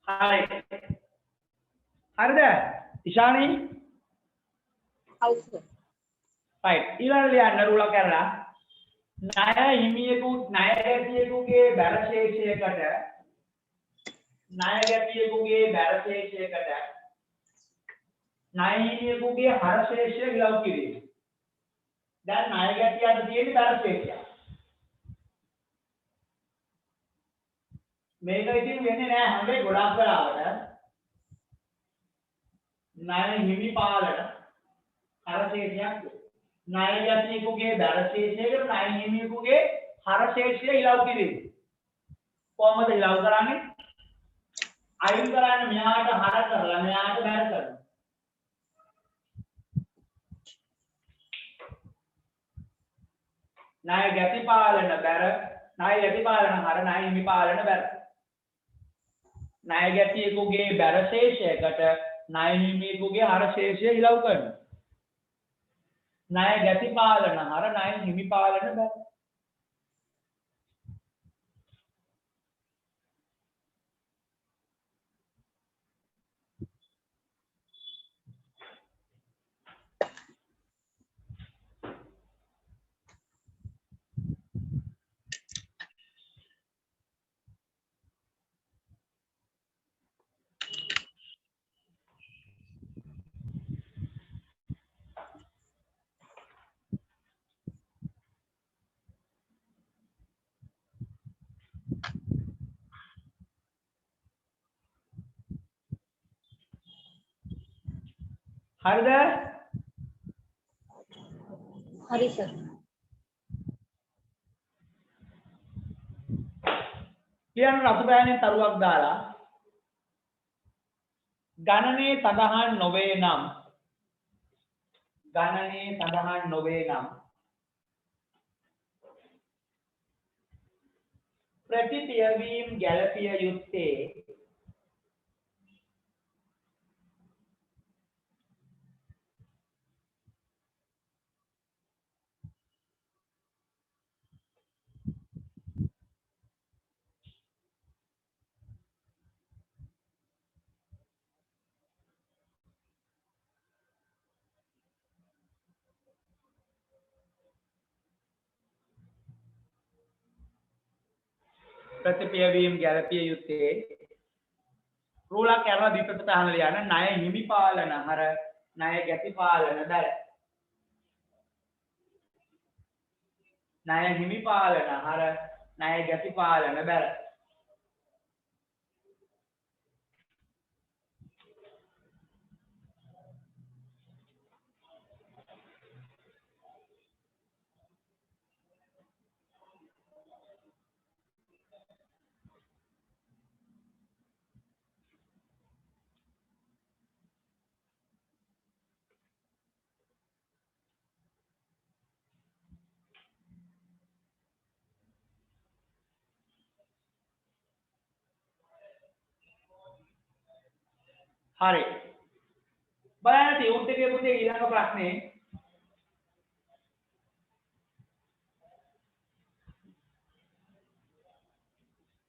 හරි. හරිද? ඉෂානි? House right. ඊළඟ ලියන්න රුල කරලා ණය හිමියෙකු ණය ගැතියෙකුගේ බැර ශේෂයකට ණය ගැතියෙකුගේ බැර ශේෂයකට ණය හිමියෙකුගේ හර ශේෂය හිලව් කිරීම. දැන් ණය ගැතියට තියෙන්නේ බැර ශේෂය. මේක ඉතින් වෙන්නේ නෑ හැබැයි ගොඩක් වෙලාවට ණය හිමි පාලන හර ශේෂයක් ණය ගැතියෙකුගේ බැර ශේෂයකට ණය හිමියෙකුගේ හර ශේෂය හිලව් කිරීම. කොහොමද හිලව් කරන්නේ? අයින් කරන්නේ මෙයාට හර කරලා මෙයාට බැර කරනවා. ණය ගැති පාලන බැර ණය ගැති පාලන හර ණය හිමි පාලන බැර. ණය ගැතියෙකුගේ බැර ශේෂයකට ණය හිමියෙකුගේ හර ශේෂය හිලව් කරනවා. ණය ගැති පාලන හර ණය හිමි පාලන බැර. හරිද? හරි සර්. කියන රතු පෑනෙන් තරුවක් දාලා ගණනේ සඳහන් නොවේ නම් ප්‍රතිපියවීම් ගැළපිය යුත්තේ රූලක් කරලා දීපත තහන ලියන ණය හිමි පාලන හර ණය ගැති පාලන දර ණය හිමි පාලන හර ණය ගැති පාලන දර හරි බලන්න ටියුට් එකේ පුතේ ඊළඟ ප්‍රශ්නේ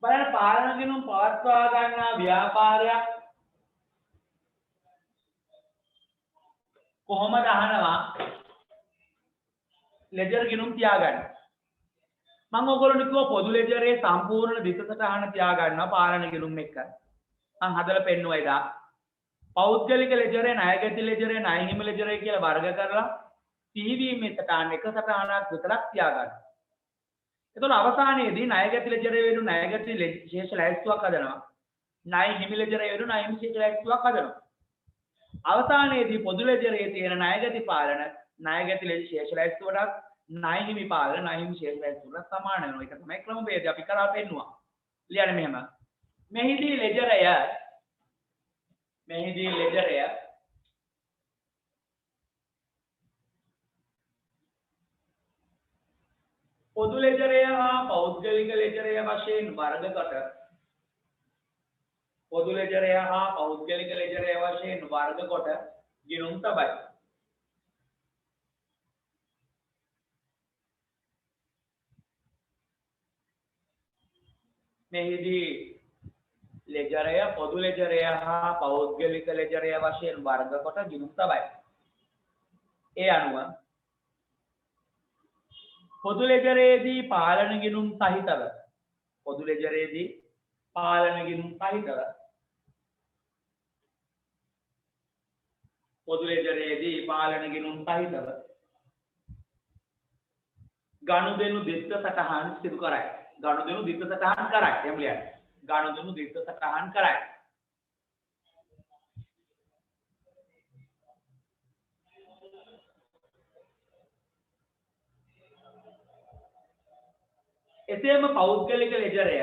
බලන්න පාලන ගිණුම් පවත්වා ගන්නා ව්‍යාපාරයක් කොහොමද අහනවා ලෙජර් ගිණුම් තියාගන්න මම ඔයගොල්ලන්ට කිව්වා පොදු ලෙජරේ සම්පූර්ණ දිසසටහන තියාගන්නවා පාලන ගිණුම් එක්ක මම හදලා පෙන්නුවා එදා පෞද්ගලික ලෙජරේ ණයගැති ලෙජරේ ණය හිමි ලෙජරේ කියලා වර්ග කරලා පිහිවීමේ සටහන එක සටහනක් විතරක් තියාගන්න. එතකොට අවසානයේදී ණයගැති ලෙජරේ වෙනු ණයගැති ශේෂ ලැයිස්තුවක් හදනවා. ණය හිමි ලෙජරේ වෙනු ණය හිමි ශේෂ ලැයිස්තුවක් හදනවා. අවසානයේදී පොදු ලෙජරේ තියෙන ණයගැති පාලන ණයගැති ශේෂ ලැයිස්තුවටත් ණය හිමි පාලන ණය හිමි ශේෂ ලැයිස්තුවට සමාන වෙනවා. ඒක තමයි ක්‍රමවේදය අපි කරා පෙන්නුවා. ලියන්න මෙහෙම. මෙහිදී ලෙජරය පොදු ලෙජරය හා පෞද්ගලික ලෙජරය වශයෙන් වර්ග කොට ගිණුම් තබයි. මෙහිදී ලෙජරය පොදු ලෙජරය හා පෞද්ගලික ලෙජරය වශයෙන් වර්ග කොට ගිණුම් තබයි. ඒ අනුව පොදු ලෙජරේදී පාලන ගිණුම් සහිතව ගනුදෙනු දිත්ත සටහන් සිදු කරයි. ගනුදෙනු දිත්ත සටහන් කරයි. එහෙම ලියන්න. ගනුදෙනු දිත්ත සටහන් කරයි. එසේම පෞද්ගලික ලෙජරය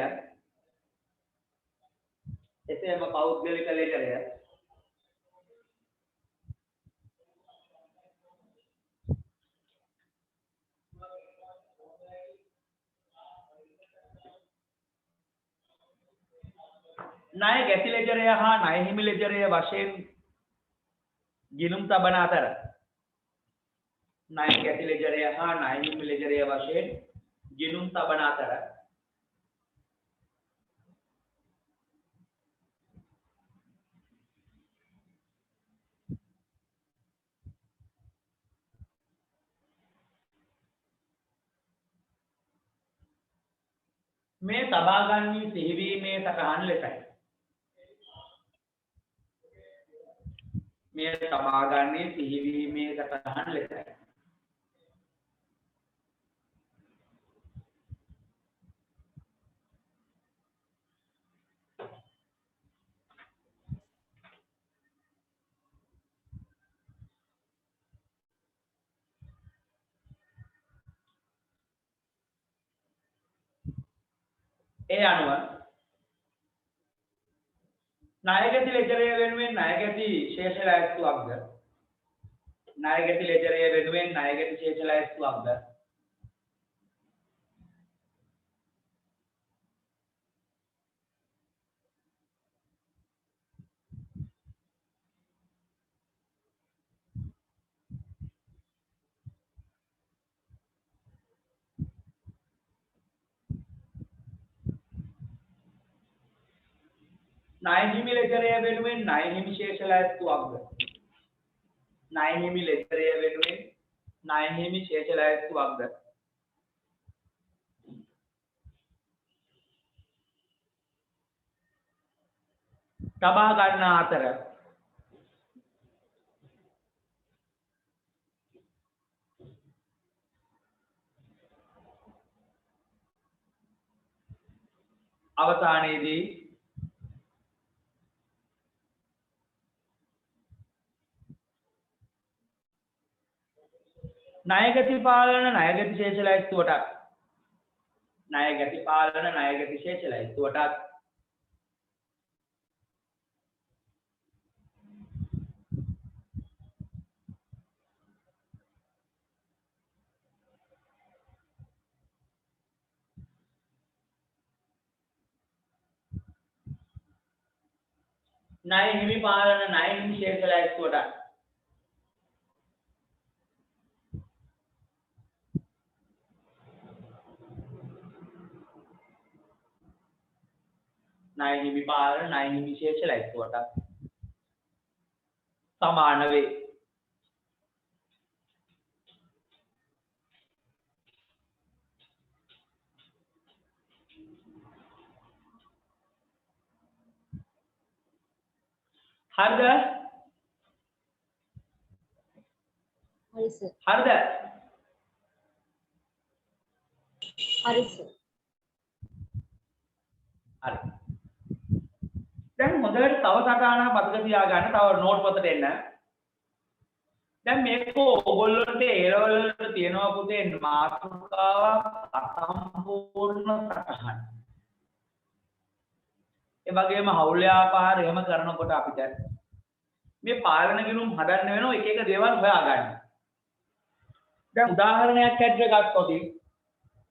ණය ගැති ලෙජරය හා ණය හිමි ලෙජරය වශයෙන් ගිණුම් තබන අතර මේ තබාගන්නේ සිහිවීමේ සටහන් ලෙසයි. ඒ අනුව ණයගැති ලෙජරය වෙනුවෙන් ණයගැති ශේෂ ලැයිස්තුවක්ද ණයගැති ලෙජරය වෙනුවෙන් ණයගැති ශේෂ ලැයිස්තුවක්ද ණය හිමි ලෙජරය වෙනුවෙන් ණය හිමි ශේෂ ලැයිස්තුවක්ද ණය හිමි ලෙජරය වෙනුවෙන් ණය හිමි ශේෂ ලැයිස්තුවක්ද තබා ගන්න අතර අවසානයේදී ණයගැති පාලන ණයගැති ශේෂ ලැයිස්තුවටත් ණයගැති පාලන ණයගැති ශේෂ ලැයිස්තුවටත් ණය හිමි පාලන ණය හිමි ශේෂ ලැයිස්තුවටත් ණය හිමි පාලන ණය හිමි ශේෂ ලැයිස්තුවටත් සමාන වේ. හරිද? හරි සර්. හරිද? හරි සර්. හරි. දැන් හොඳට තව සටහනක් මතක තියාගන්න. තව නෝට් පොතට එන්න. දැන් මේක ඕගොල්ලන්ට ඒරවල වලට තියෙනවා පුතේ මාතෘකාවක් අසම්පූර්ණ සටහන. ඒ වගේම හවුල් ව්‍යාපාර එහෙම කරනකොට අපිට මේ පාලන ගිණුම් හදන්න වෙනවා එක එක දේවල් හොයාගන්න. දැන් උදාහරණයක් ඇද්ද ගත්තොත්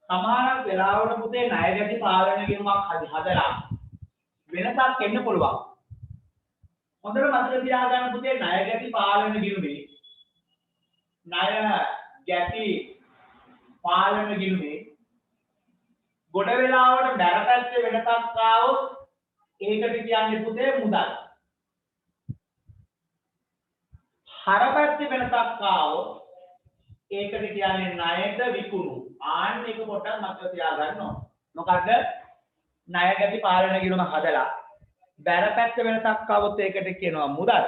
සමහරක් වෙලාවට පුතේ ණයගැති පාලන ගිණුමක් හදලා වෙනසක් එන්න පුළුවන්. හොඳට මතක තියාගන්න පුතේ ණයගැති පාලන ගිණුමේ ණයගැති පාලන ගිණුමේ ගොඩ වෙලාවට බැරපැත්තේ වෙනසක් ආවොත් ඒකට කියන්නේ පුතේ මුදල්. හරපැත්තේ වෙනසක් ආවොත් ඒකට කියන්නේ ණයට විකුණු. ආන්න එක පොඩ්ඩක් මතක තියාගන්න ඕන. මොකද ණයගැති පාලන ගිණුම හදලා බැරපැත්තේ වෙනසක් ආවොත් ඒකට කියනවා මුදල්.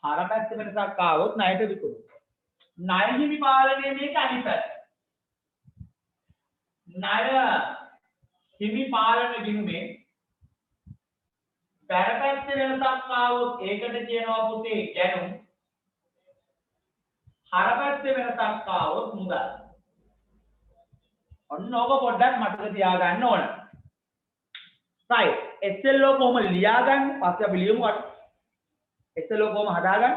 හරපැත්තේ වෙනසක් ආවොත් ණයට විකුණු. ණය හිමි පාලනයේ මේක අනිත් පැත්ත. ණය හිමි පාලන ගිණුමේ බැරපැත්තේ වෙනසක් ආවොත් ඒකට කියනවා පුතේ ගැනුම්. හරපැත්තේ වෙනසක් ආවොත් මුදල්. ඔන්න ඕක පොඩ්ඩක් මතක තියාගන්න ඕන. right SLO කොහොම ලියාගන්න පස්සේ අපි ලියමු අර SLO කොහොම හදාගන්න.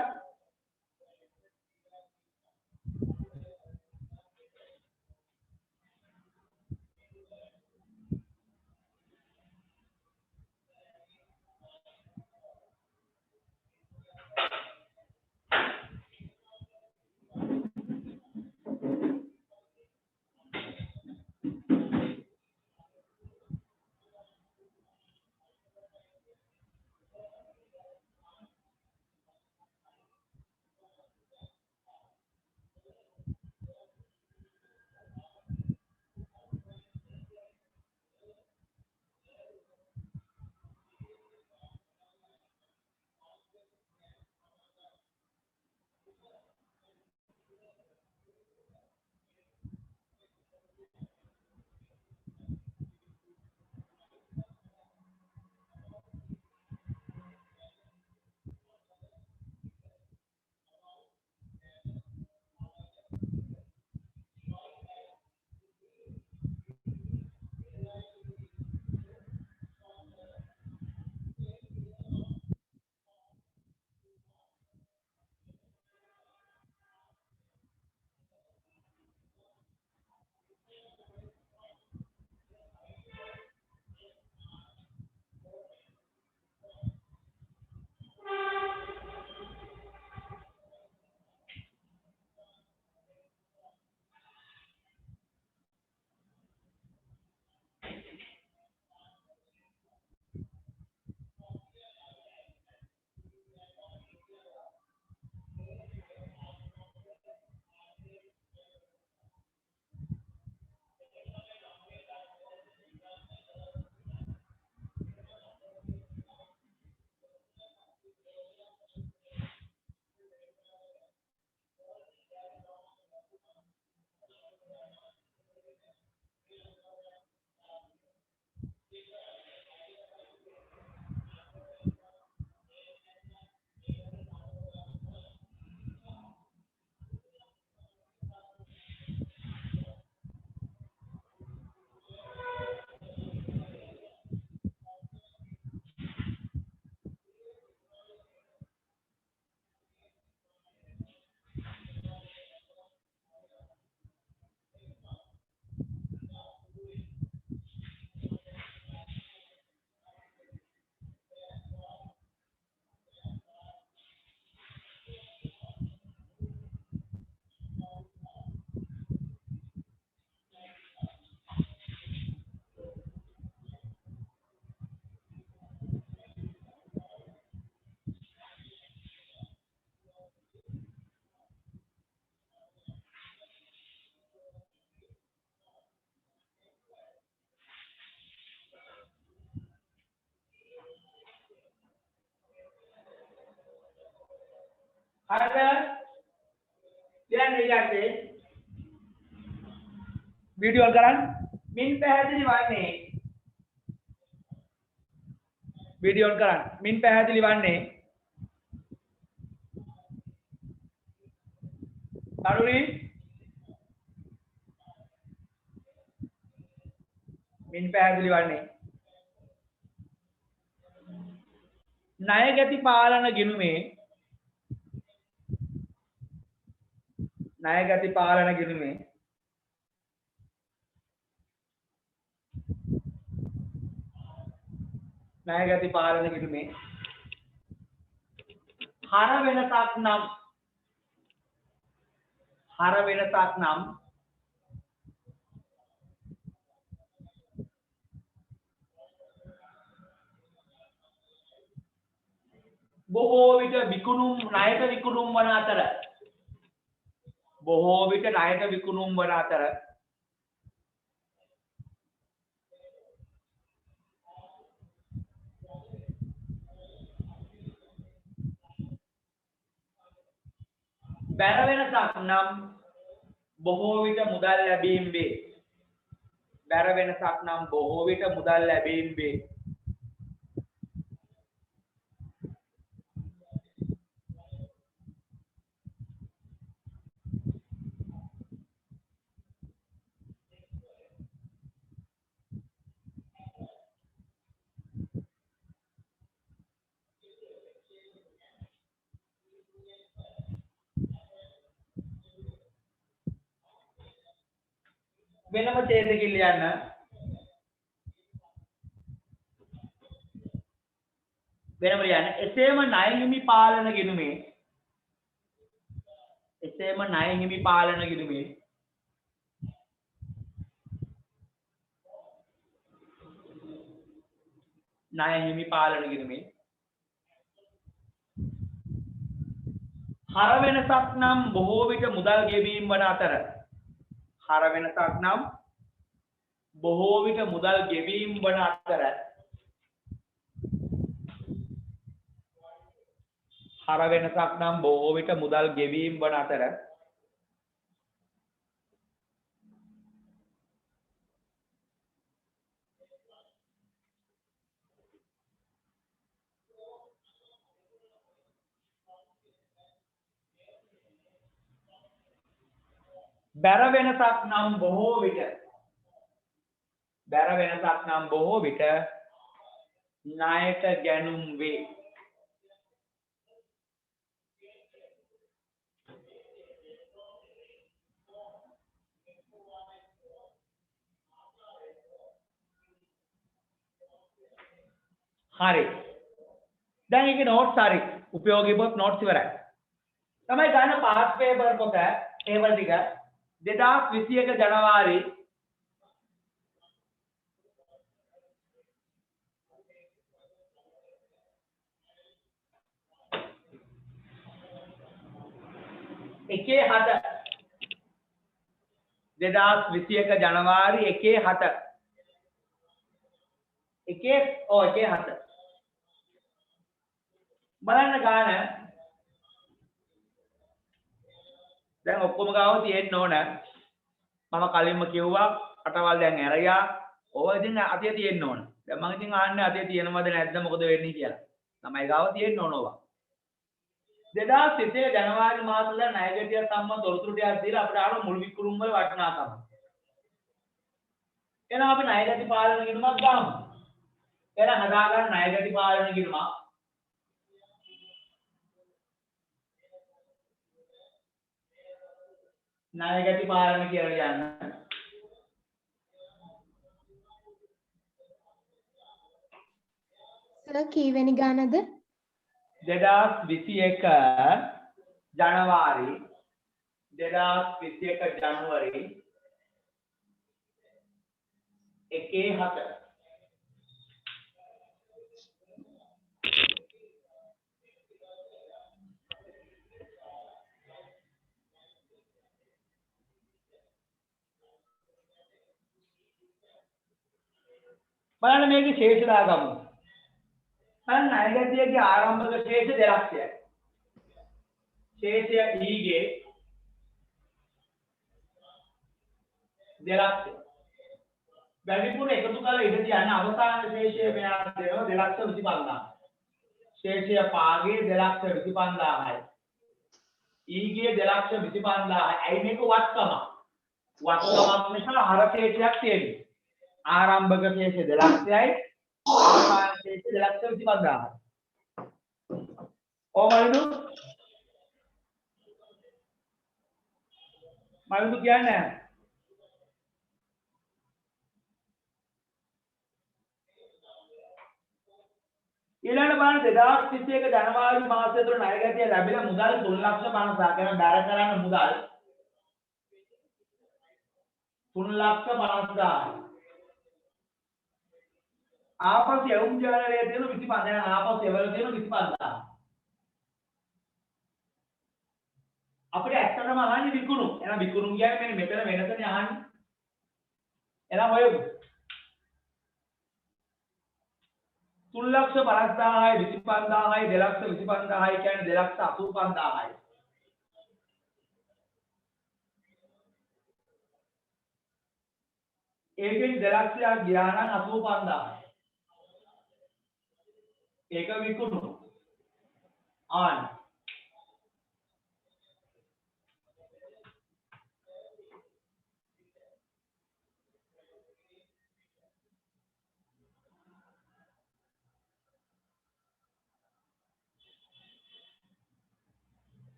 හරිද? දැන් ඊළඟට වීඩියෝ කරන් මින් පැහැදිලි වන්නේ වීඩියෝ කරන් මින් පැහැදිලි වන්නේ අරුණි මින් පැහැදිලි වන්නේ ණයගැති පාලන ගිණුමේ ණයගැති පාලන ගිණුමේ ණයගැති පාලන ගිණුමේ හර වෙනසක් නම් බොහෝ විට විකුණුම් ණයට විකුණුම් වන අතර බොහෝ විට ණයට විකුණුම් වන අතර බැර වෙනසක් නම් බොහෝ විට මුදල් ලැබීම් වේ. බැර වෙනසක් නම් බොහෝ විට මුදල් ලැබීම් වේ. වෙනම ඡේදකින් ලියන්න වෙනම ලියන්න එසේම ණය හිමි පාලන ගිණුමේ හර වෙනසක් නම් බොහෝ විට මුදල් ගෙවීම වන අතර හර වෙනසක් නම් බොහෝ විට මුදල් ගෙවීම වන අතර හර වෙනසක් නම් බොහෝ විට මුදල් ගෙවීම වන අතර බැර වෙනසක් නම් බොහෝ විට ණයට ගැනුම් වේ. හරි. දැන් ඒකේ නෝට්ස් හරි. උපයෝගී පොත් නෝට්ස් ඉවරයි. තමයි ගන්න පාස් පේපර් පොත ඒවල ටික 2021 ජනවාරි එකේ 7 2021 ජනවාරි 1/7 බලන්න ගාන දැන් ඔක්කොම ගාව තියෙන්න ඕන මම කලින්ම කිව්වා අටවල් දැන් ඇරයා ඕව ඉතින් අතේ තියෙන්න ඕන දැන් මම ඉතින් ආන්නේ අතේ තියෙනවද නැද්ද මොකද වෙන්නේ කියලා තමයි ගාව තියෙන්න ඕන ඕවා 2021 ජනවාරි මාසෙද ණයගැටිය සම්බන්ධ තොරතුරු ටිකක් දීලා අපිට ආන මුල් විකුණුම් වල වටිනාකම එහෙනම් අපි ණයගැටි පාලන ගිණුමක් ගමු එහෙනම් හදා ගන්න ණයගැටි පාලන ගිණුමක් ණයගැටි පාලන කියලා කියන්න සර් කීවෙනි ගානද 2021 ජනවාරි 1/7 බලන්න මේකේ ශේෂ දාගමු. බලන්න ණයගැටියගේ ආරම්භක ශේෂ 2 ලක්ෂයයි. ශේෂය E ගේ දෙලක්ෂය. වැඩිපුර එකතු කරලා ඉඳ තියන්නේ අවසාන ශේෂය මෙයාට දෙනවා 225000. ශේෂය පාගේ 225000යි. E ගේ 225000යි. ඇයි මේක වත්කම? වත්කමක් නිසා හර ශේෂයක් තියෙන්නේ. ආරම්භක ශේෂය 2,00,000යි. අවසාන ශේෂය 225000යි. ඕමයිදු මයිදු කියන්නේ ඊළඟ බලන්න 2021 ජනවාරි මාසය තුළ ණය ගැතිය ලැබිලා මුදල් 3,50,000 කියන බැර කරන මුදල් 3,50,000. ආපසු යොමු ජනරේ තියෙන 25 දැන් ආපසු එවල තියෙන 25000. අපිට ඇත්තටම අහන්නේ විකුණු. එහෙනම් විකුණු කියන්නේ මෙන්න මෙතන වෙනසනේ අහන්නේ. එහෙනම් ඔයගොල්ලෝ 3,50,000යි 25,000යි 2,25,000යි කියන්නේ 2,85,000යි. ඒකෙන් 2,00,000ක් ගියා නම් 85,000යි. ඒක විකුණු. ආන්න.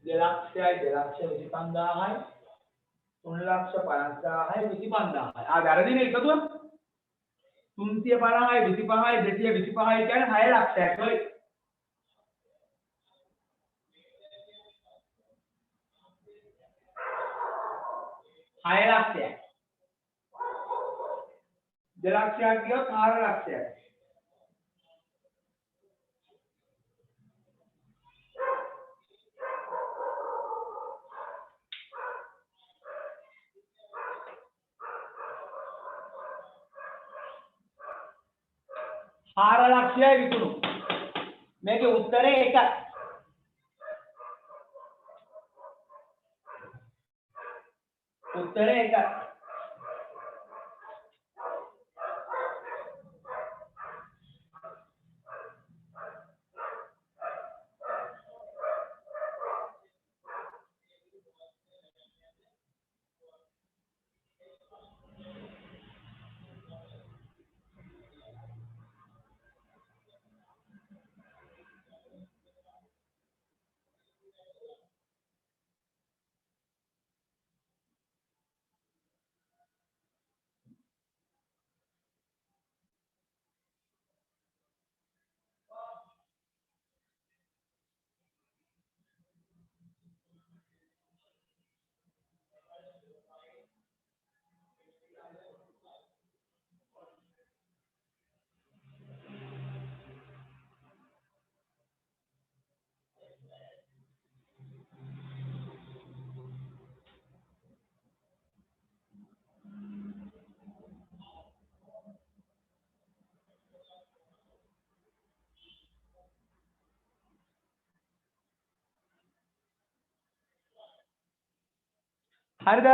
දෙලක්ෂයයි 2,25,000යි 3,50,000යි 25,000යි. ආ වැරදිනේ එකතුව 350යි 25යි 225යි කියන්නේ 6 ලක්ෂයක් ඔය. 6 ලක්ෂයක්. 2 ලක්ෂයක් ගියොත් 4 ලක්ෂයක්. ආර ලක්ෂයයි විකුණු. මේකේ උත්තරේ 1යි. උත්තරේ 1යි. හරිද?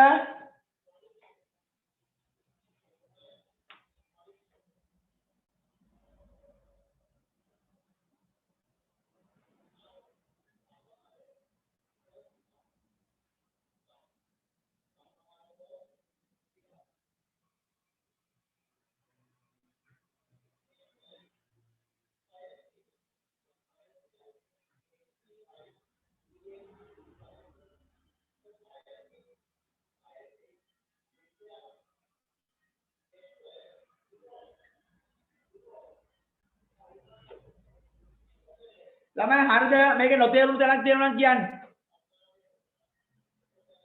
ළමයි හරිද? මේකේ නොතේරුණු තැනක් තියෙනවා නම් කියන්න.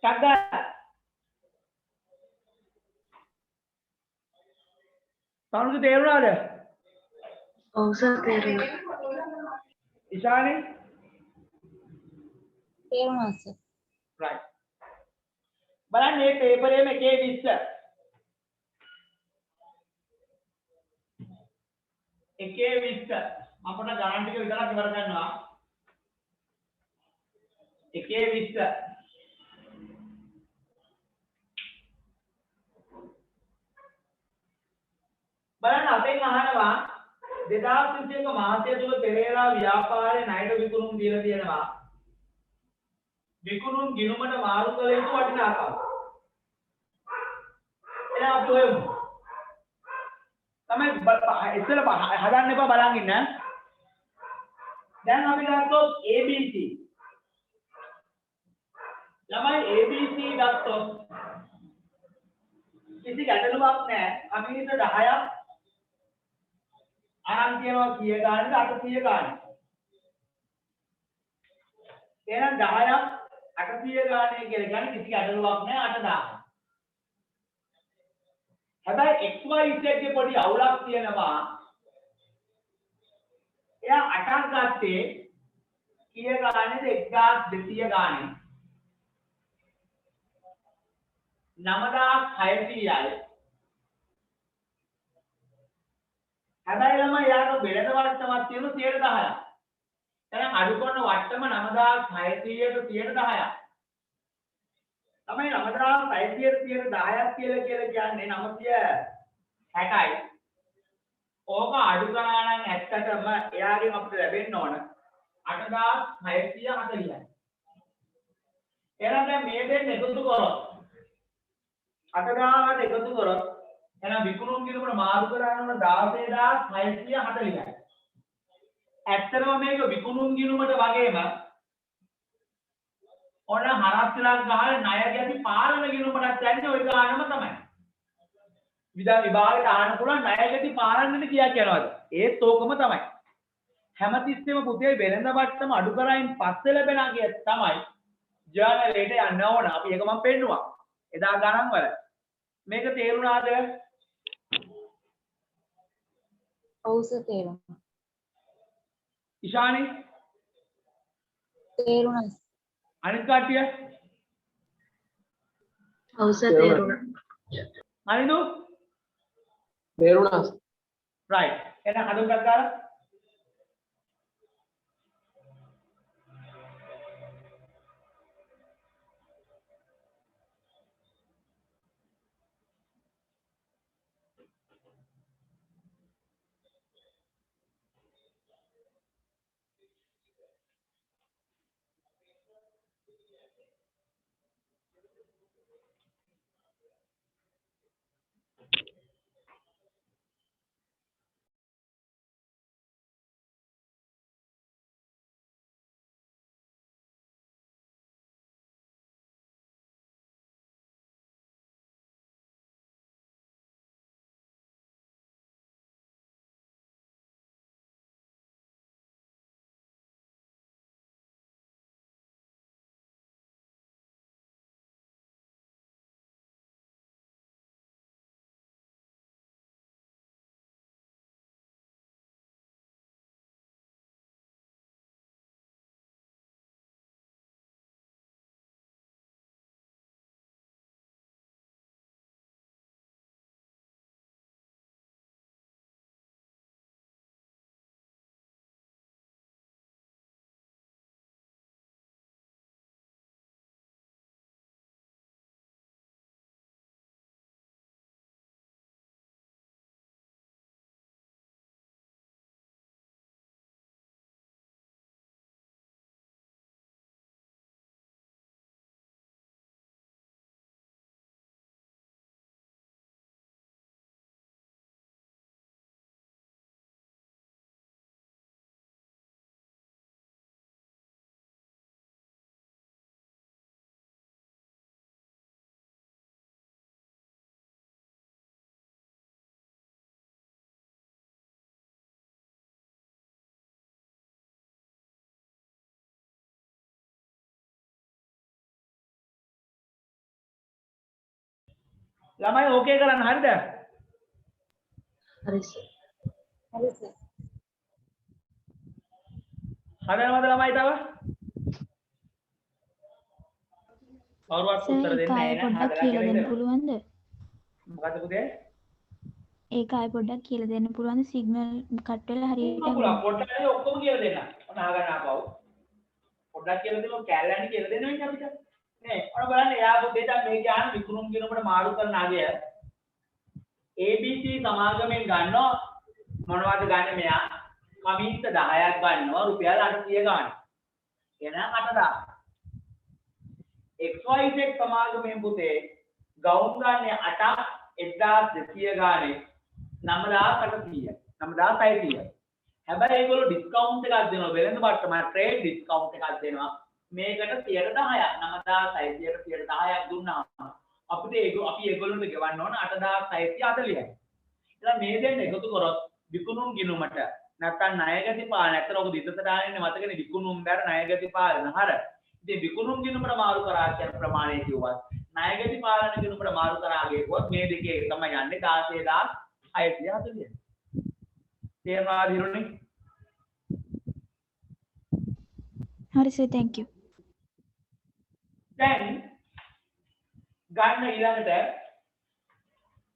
ශබ්ද. තවුරුදු තේරුණාද? ඔව් සර් තේරුණා. ඉෂානි? තේරුණා සර්. right. බලන්න මේ පේපරේ මේකේ 20. එකේ 20 අපිට ගණන් ටික විතරක් ඉවර කරනවා. 1:20 බලන්න අපෙන් අහනවා 2021 මාසය තුල පෙරේරා ව්‍යාපාරයේ ණයට විකුණුම් දීලා තියෙනවා. විකුණුම් ගිණුමට මාරු කළ යුතු වටිනාකම. එහෙනම් අපි හොයමු. තමයි ඉස්සෙල්ලා හදන්න එපා බලන් ඉන්න. දැන් අපි ගත්තොත් ABC. ළමයි ABC ගත්තොත් කිසි ගැටලුවක් නැහැ. අපි හිත 10ක් අරන් කියනවා කීය ගානද 800 ගාන. එහෙනම් 10ක් 800 ගානේ කියලා කියන්නේ කිසි ගැටලුවක් නැහැ 8000. හැබැයි XY Z එකේ පොඩි අවුලක් තියෙනවා. එයා 8ක් ගත්තේ කීය ගානේද 1200 ගානේ. 9600යි. හැබැයි ළමයි යාට බෙලද වට්ටමක් තියෙන 10%ක්. එහෙනම් අඩු කරන වට්ටම 9600ට 10%ක්. තමයි 9600ට 10%ක් කියලා කියන්නේ 960යි. ඕක අඩු කරා නම් ඇත්තටම එයාගෙන් අපිට ලැබෙන්න ඕන 8640යි. එහෙනම් දැන් මේ දෙන්න එකතු කරොත් 8000ට එකතු කරොත් එහෙනම් විකුණුම් ගිණුමට මාරු කරන්න ඕන 16640යි. ඇත්තටම මේක විකුණුම් ගිණුමට වගේම ඔන්න හරස්ලක් ගහලා ණය ගැති පාලන ගිණුමටත් යන්නේ ওই ගානම තමයි. විභාගයට ආන්න පුළුවන් ණය ගැති පාලනෙට කියා කියනවාද? ඒත් ඕකම තමයි. හැමතිස්සෙම පුතේ වෙළඳ වට්ටම අඩු කරයින් පස්සේ ලැබෙන අගය තමයි ජර්නල් එකට යන්න ඕන. අපි ඒක මම පෙන්නුවා. එදා ගණන් වල. මේක තේරුණාද? ඔව් සර් තේරුණා. ඉෂානි තේරුණා. අනිත් කට්ටිය ඔව් සර් තේරුණා. අනිදු තේරුණා. right එහෙනම් හදුන්කත් ගාලා ළමයි ඕකේ කරන්න හරිද? හරි සර්. හරි සර්. හදනවද ළමයි තව? කවුරුවත් සර් උත්තර ඒක දෙන්නේ ආයෙ නැහැ නේද? පොඩ්ඩක් කියලා දෙන්න පුළුවන්ද? මොකද්ද පුතේ? ඒක ආයෙ පොඩ්ඩක් කියලා දෙන්න පුළුවන්ද? සිග්නල් කට් වෙලා හරියට පුළුවන් පොඩ්ඩක් නේ ඔක්කොම කියලා දෙන්න. ඔන්න අහගන්න ආපහු. පොඩ්ඩක් කියලා දෙන්න කැලෑනි කියලා දෙන්න වෙන්නේ අපිට නේ ඔන්න බලන්න එයා පුතේ දැන් මේ කියන විකුණුම් කියනකොට මාරු කරන අගය ABC සමාගමෙන් ගන්නවා මොනවද ගන්න මෙයා කමිෂ 10ක් ගන්නවා රුපියල් 800 ගන්න එහෙනම් 8000 XYZ සමාගමෙන් පුතේ ගවුම් ගන්න 8ක් 1200 ගානේ 9800 9600 හැබැයි ඒගොල්ලෝ ඩිස්කවුන්ට් එකක් දෙනවා වෙළඳ බට්ටම ට්‍රේඩ් ඩිස්කවුන්ට් එකක් දෙනවා මේකට 10%ක් 9600ට 10%ක් දුන්නාම අපිට අපි ඒගොල්ලන්ට ගෙවන්න ඕන 8640යි. ඉතින් මේ දෙන්න එකතු කරොත් විකුණුම් ගිණුමට නැත්තම් ණයගති පාලන නැත්තම් ඔක දිත්තට ආන්නේ මතකනේ විකුණුම් බැර ණයගති පාලන හර. ඉතින් විකුණුම් ගිණුමට මාරු කරා කියන ප්‍රමාණය කිව්වත් ණයගති පාලන ගිණුමට මාරු කරා ගියොත් මේ දෙකේ තමයි යන්නේ 16640. තේරුණාද හිරුනේ? හරි සර් thank you. දැන් ගන්න ඊළඟට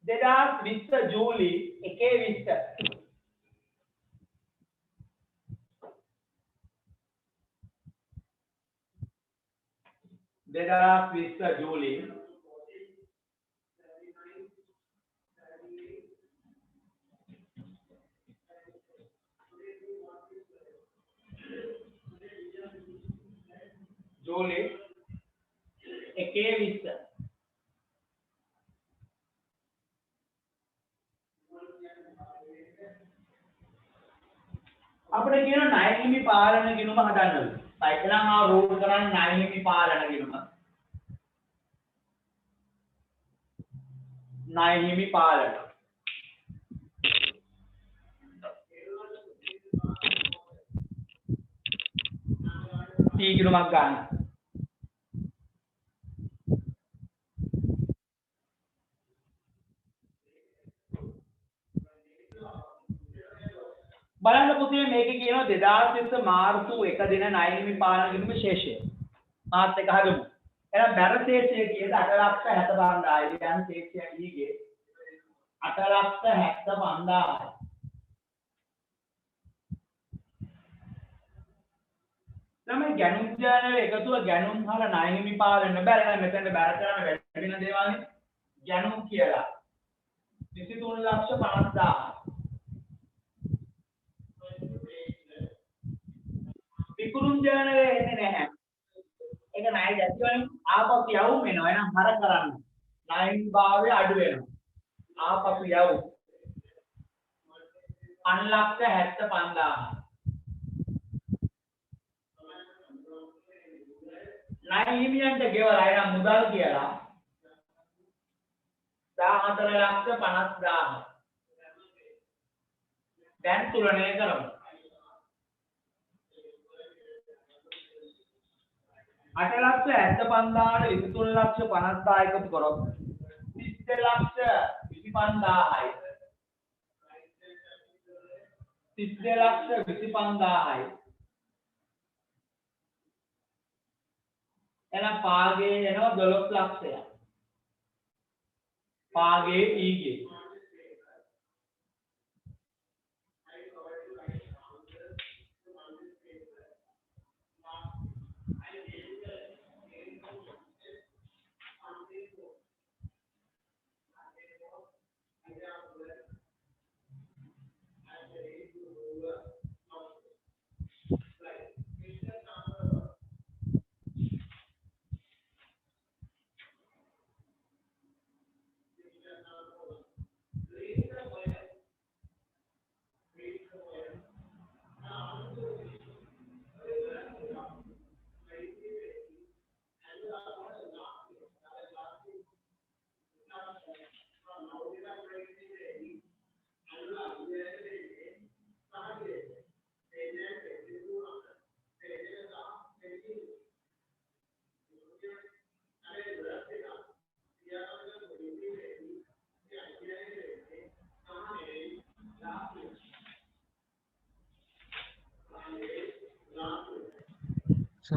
2020 ජූලි 1 2020 ජූලි ජූලි 21 අපිට කියන ණය හිමි පාලන ගිණුම හදන්න. සයිකලන් ආ රූල් කරන්නේ ණය හිමි පාලන ගිණුම. ණය හිමි පාලන. T ගිණුමක් ගන්න. බලන්න පුතේ මේකේ කියනවා 2020 මාර්තු 1 දින ණය හිමි පාලන ගිණුම ශේෂය. මාත් එක හදමු. එහෙනම් බැර ශේෂය කීයද 8,75,000. දැන් ශේෂය ඊගේ 8,75,000. තමයි ගැණුම් ජානර එකතුව ගැණුම් හල ණය හිමි පාලන බැර නම් මෙතන බැර කරන වැඩි වෙන දේවල්නේ ගැණුම් කියලා 23,50,000. විකුණුම් ජානරේ එන්නේ නැහැ. ඒක ණය දැක්වන්නේ ආපසු යවුම් වෙනවා. එහෙනම් හර කරන්න. ණයින් භාවය අඩු වෙනවා. ආපසු යවුම්. 5,75,000. ණය හිමියන්ට ගෙවලා එහෙනම් මුදල් කියලා 14,50,000. දැන් තුලනය කරමු. 8,75,000ට 23,50,000 එකතු කරොත් 32,25,000යි. 32,25,000යි. එහෙනම් පාගේ එනවා 12 ලක්ෂයක්. පාගේ ඊගේ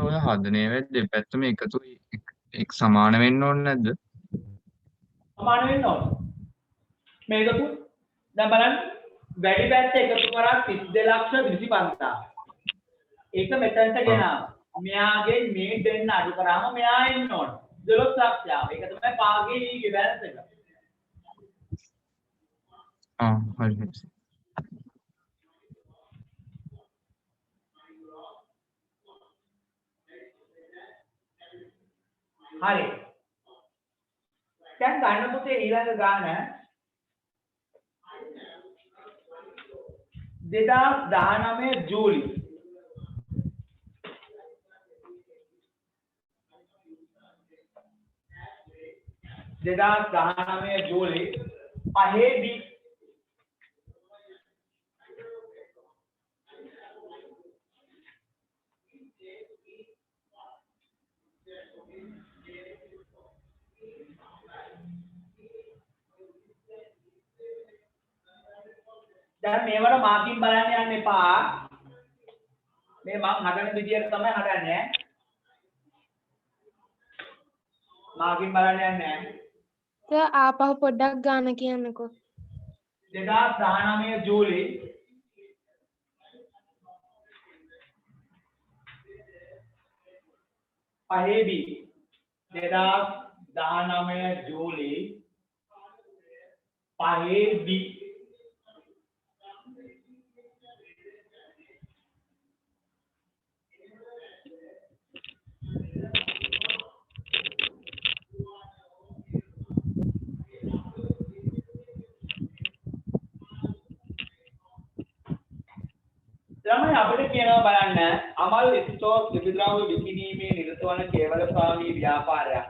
ඔය හදන ඒවා දෙපැත්තම එකතු එක් සමාන වෙන්න ඕනේ නැද්ද? සමාන වෙන්න ඕන. මේකතු දැන් බලන්න වැඩි පැත්ත එකතු කරා 32,25,000. ඒක මෙතනට ගෙනාවා. මෙයාගේ මේ දෙන්න අඩු කරාම මෙයා එන්න ඕන 12 ලක්ෂයක්. ඒක තමයි පාගේ ඊගේ බැලන්ස් එක. හරි හරි. හරි. දැන් ගන්න පුතේ ඊළඟ ගාන 2019 ජූලි. 2019 ජූලි 5 B. දැන් මේවට මාකින් බලන්න යන්න එපා. මේ මම හදන විදියට තමයි හදන්නේ. මාකින් බලන්න යන්නේ නැහැ. සර් ආපහු පොඩ්ඩක් ගාන කියන්නකෝ. 2019 ජූලි 5 B. 2019 ජූලි 5 B. ළමයි අපිට කියනවා බලන්න අමල් ස්ටෝක් ද්‍රව්‍ය විකිණීමේ නිරත වන කේවලකාමී ව්‍යාපාරයක්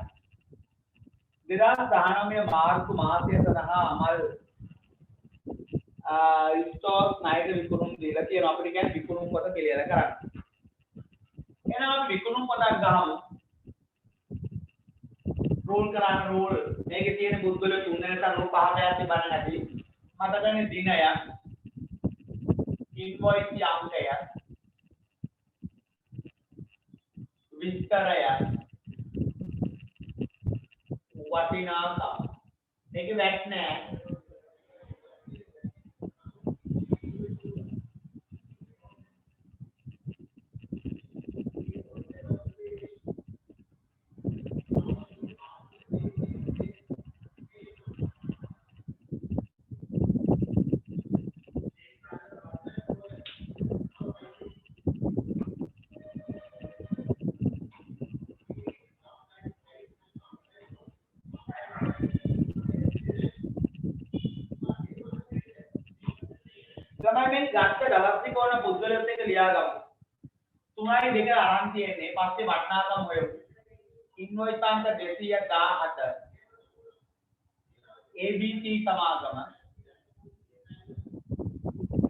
2019 මාර්තු මාසය සඳහා අමල් ස්ටෝක් ණයට විකුණුම් දීලා තියෙනවා. අපිට කියන්නේ විකුණුම් පොත ක්ලියර් කරන්න. එහෙනම් අපි විකුණුම් පොතක් ගහමු. රූල් කරන්න රූල්. මේකේ තියෙන පුද්ගලයෝ තුන් දෙනෙක් රූල් පහක් යද්දි බලන්න ඇති. මතකනේ දිනය invoice අංකය විස්තරය වටිනාකම මේක වැට් නෑ. තමයි මේ ගත්ත දවස් දෙක ඕන පුද්ගලයොත් එක්ක ලියාගමු. 3යි 2 අරන් තියෙන්නේ. පස්සේ වටිනාකම් හොයමු. ඉන්වොයිස් අංක 217 ABC සමාගම.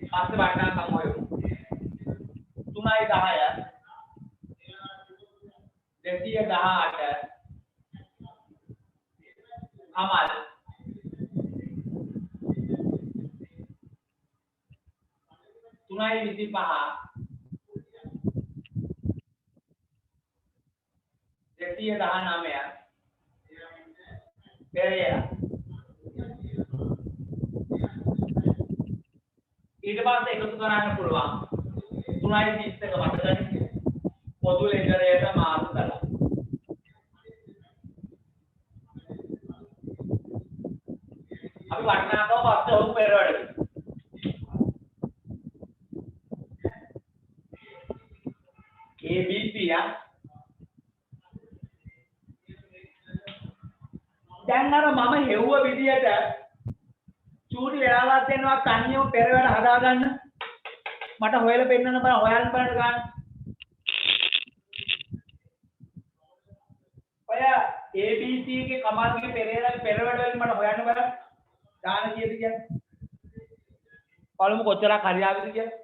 පස්සේ වටිනාකම් හොයමු. 3යි 10 218 අමල් 3යි 25 219 පෙරේරා ඊට පස්සේ එකතු කරන්න පුළුවන් 3යි 30 එක මතකයි පොදු ලෙජරයට මාරු කරලා අපි වටිනාකම පස්සේ ඔහු පෙරවඩ ABC යා දැන් අර මම හෙව්ව විදියට චූටි වෙලාවක් දෙනවා තනියම පෙරවැඩ හදාගන්න මට හොයලා පෙන්නන්න බෑ හොයන්න බලන්න ගන්න ඔය ABC එකේ කමාල්ගේ පෙරේරාගේ පෙරවැඩ වලින් මට හොයන්න බෑ දාන කීයද කියන්නේ පළමු කොච්චරක් හරියාවිද කියන්නේ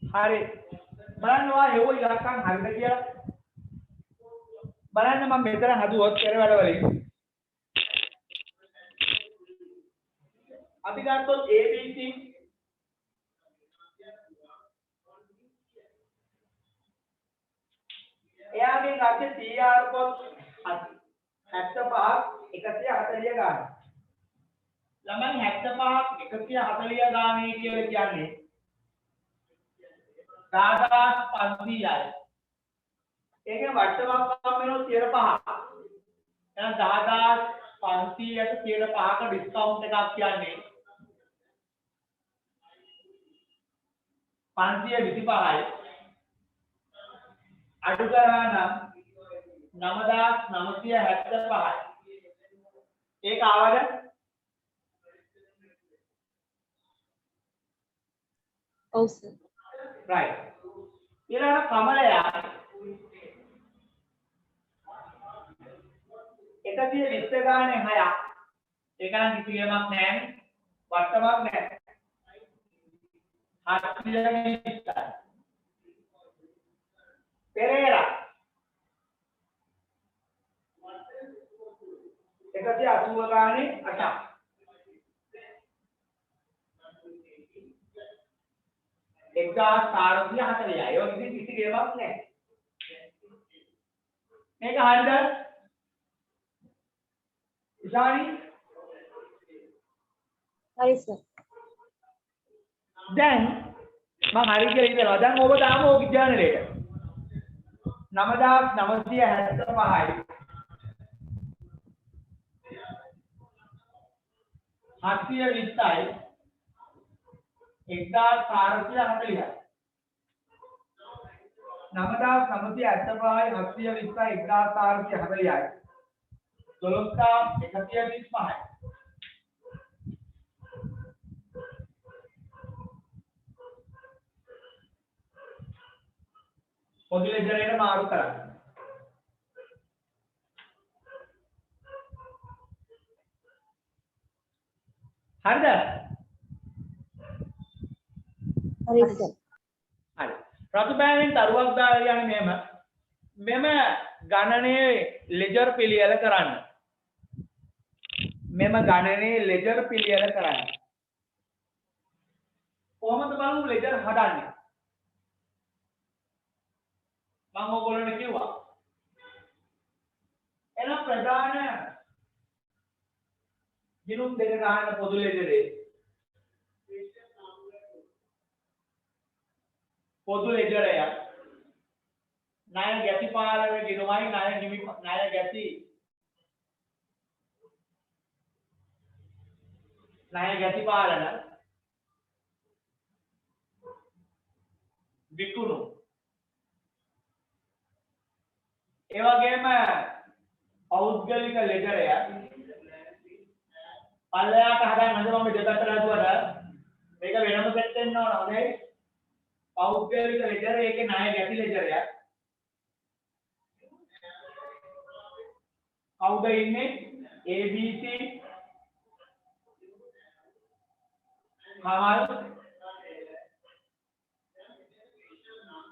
හරි. බලන්න ඔයා හේව ඉලක්කම් හරිද කියලා. බලන්න මම මෙතන හදුවොත් පෙර වැඩ වලින්. අපි ගත්තොත් ABC එයාගේ ගත්තේ CR පොත් 75ක් 140 ගාන. ළමයි 75ක් 140 ගානේ කියලා කියන්නේ 10500යි. ඒකේ වට්ටමක් වෙනවා 35. එහෙනම් 10500ට 35ක ඩිස්කවුන්ට් එකක් කියන්නේ 525යි. අඩු කරා නම් 9975යි. ඒක ආවද? ඔව් සර්. right. ඊළඟ කමලයා 120 ගානේ 6ක්. ඒක නම් කිසි ගේමක් නැහැ. වට්ටමක් නැහැ. 720යි. Pereira 180 ගානේ 8ක්. 1440යි. ඒක කිසි ගේමක් නැහැ. මේක හරියද? ඉෂානි හරි සර්. දැන් මම හරි කියලා ඉතනවා. දැන් ඔබ දාමු ඔය විද්‍යාලයට 9975යි 720යි 1440යි 9975යි 720යි 1440යි 12125යි. පොදු ලෙජරේට මාරු කරන්න. හරිද? හරි සර්. හරි. රතු පෑනෙන් තරුවක් දාලා යන්නේ මෙම ගණනේ ලෙජර් පිළියෙල කරන්න. මෙම ගණනේ ලෙජර් පිළියෙල කරන්න. කොහොමද බලමු ලෙජර් හදන්නේ? මම ඔයගොල්ලන්ට කිව්වා. එනම් ප්‍රධාන ගිණුම් දෙක ගන්න පොදු ලෙජරේ. පොදු ලෙජරය ණය ගැති පාලන ගිණුමයි ණය ගැති පාලන විකුණු ඒ වගේම පෞද්ගලික ලෙජරය පල්ලයට හදාගෙන මම දෙපැත්තට හදුවට මේක වෙනම සෙට් වෙන්න ඕන හොඳයි. පෞද්ගලික ලෙජර් ඒකේ ණය ගැති ලෙජරයක්. කවුද ඉන්නේ? ABC කමල්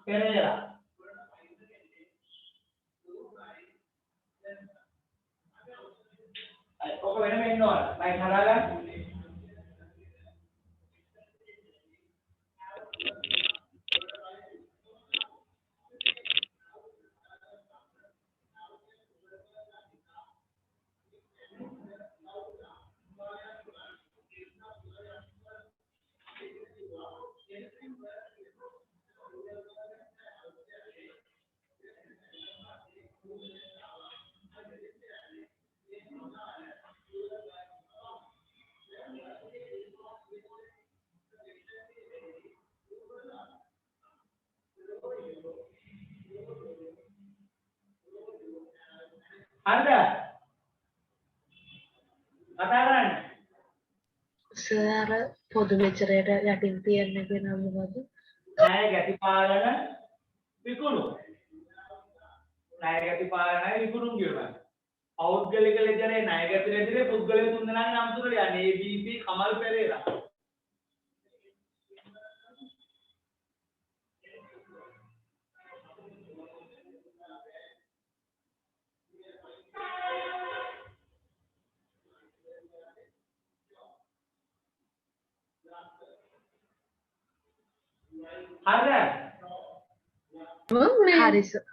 පෙරේරා. ඔක වෙනම ඉන්න ඕන. මම හදාගන්න. හරිද? කතා කරන්න. සර් පොදු ලෙජරේට යටින් තියන්න කියන මොකද? ණය ගැති පාලන විකුණු. ණය ගැති පාලනයි විකුණු කියනවා. පෞද්ගලික ලෙජරේ ණය ගැති ලෙජරේ පුද්ගලයන් තුන් දෙනාගේ නම් තුනට යන්නේ ABC කමල් පෙරේරා. හරිද? හරි සර්.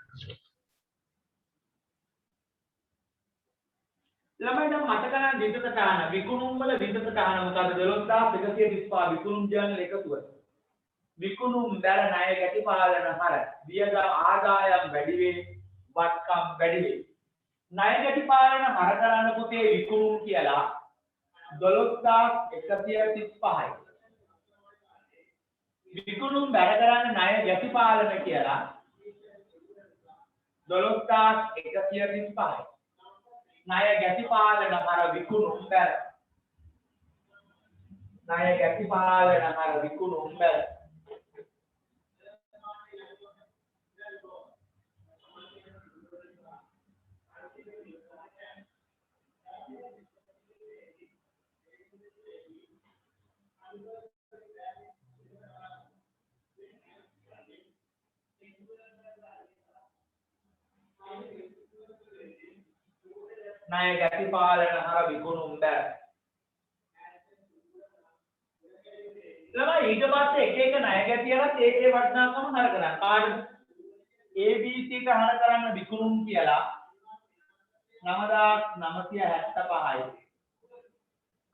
ළමයි දැන් මතක නම් විදත තාන විකුණුම් වල විදත තාන මොකද 12135 විකුණුම් ජර්නල් එකතුව. විකුණුම් බැල ණය ගැටි පාලන හර වියදම් ආදායම් වැඩි වේ වත්කම් වැඩි වේ. ණය ගැටි පාලන හර කරන්න පුතේ විකුණුම් කියලා 12135යි. විකුණුම් බැල කරන්න ණය ගැටි පාලන කියලා 12135යි. ණය ගැටි පාලන හර විකුණුම් බැල ණය ගැටි පාලන හර විකුණුම් බැල ණය ගැටි පාලන හර විකුණුම් බැල ළමයි ඊට පස්සේ එක එක ණය ගැටියලත් ඒ වටිනාකම හර කරන්න. කාටද? ABC එක හර කරන්න විකුණුම් කියලා 9975යි.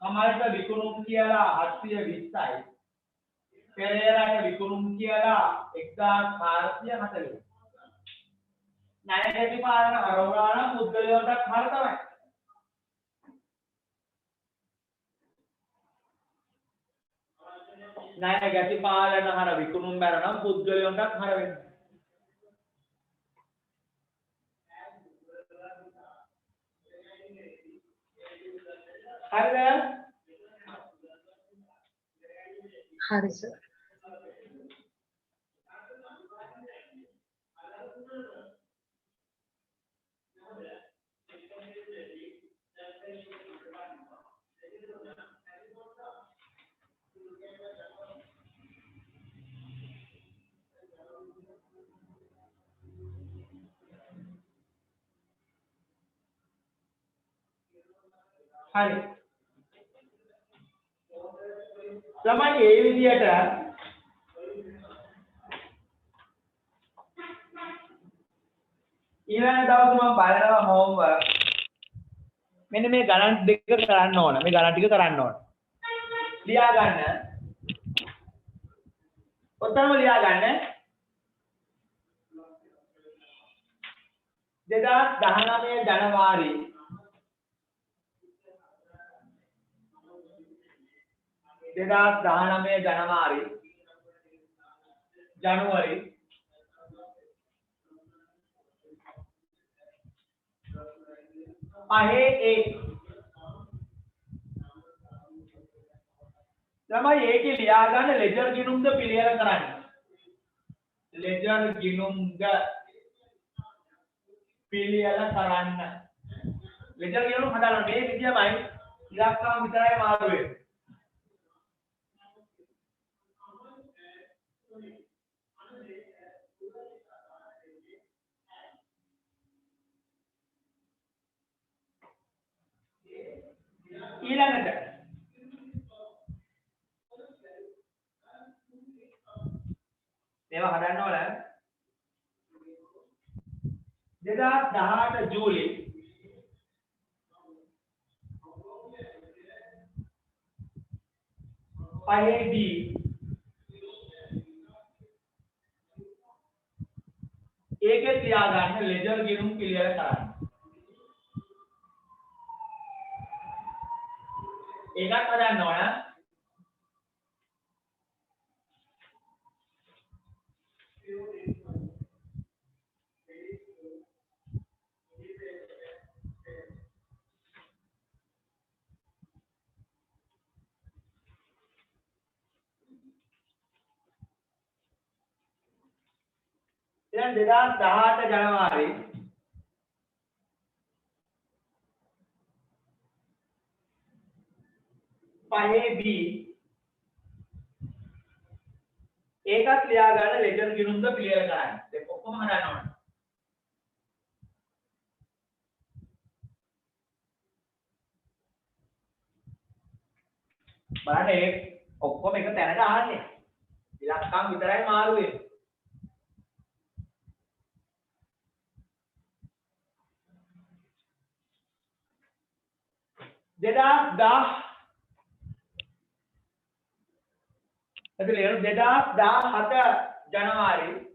කමල්ට විකුණුම් කියලා 820යි. පෙරේරාට විකුණුම් කියලා 1440යි. ණය ගැටි පාලන හර වුණා නම් පුද්ගලයාට හර තමයි. ණය ගැටි පාලන හර විකුණුම් බැල නම් පුද්ගලයාට හර වෙනවා. හරිද? හරි සර්. හරි. ළමයි මේ විදියට ඊළඟ දවසේ මම බලනවා homework. මෙන්න මේ ගණන් දෙක කරන්න ඕන. මේ ගණන් ටික කරන්න ඕන. ලියා ගන්න. ඔතනම ලියා ගන්න. 2019 ජනවාරි 2019 ජනවාරි පහේ එක තමයි ඒකේ ලියා ගන්න ලෙජර් ගිණුම්ද පිළියෙල කරන්න. ලෙජර් ගිණුම්ද පිළියෙල කරන්න. ලෙජර් ගිණුම් හදාගන්න මේ විදියමයි ඉලක්කම් විතරයි මාරු වෙන්නේ. ඊළඟට මේවා හදන්න ඕන 2018 ජූලි පහේ බී ඒකේ තියාගන්න ලෙජර් ගිණුම් පිළියෙල කරන්න. ඒකත් හදන්න ඕන. දැන් 2018 ජනවාරි පහේ බී ඒකත් ලියා ගන්න ලෙජර් ගිණුම්ද පිළියෙල කරන්න. ඒක ඔක්කොම හදන්න ඕන. බලන්න ඔක්කොම එක තැනට ආන්නේ. ඉලක්කම් විතරයි මාරු වෙන්නේ. දෙදාස් 2017 ජනවාරි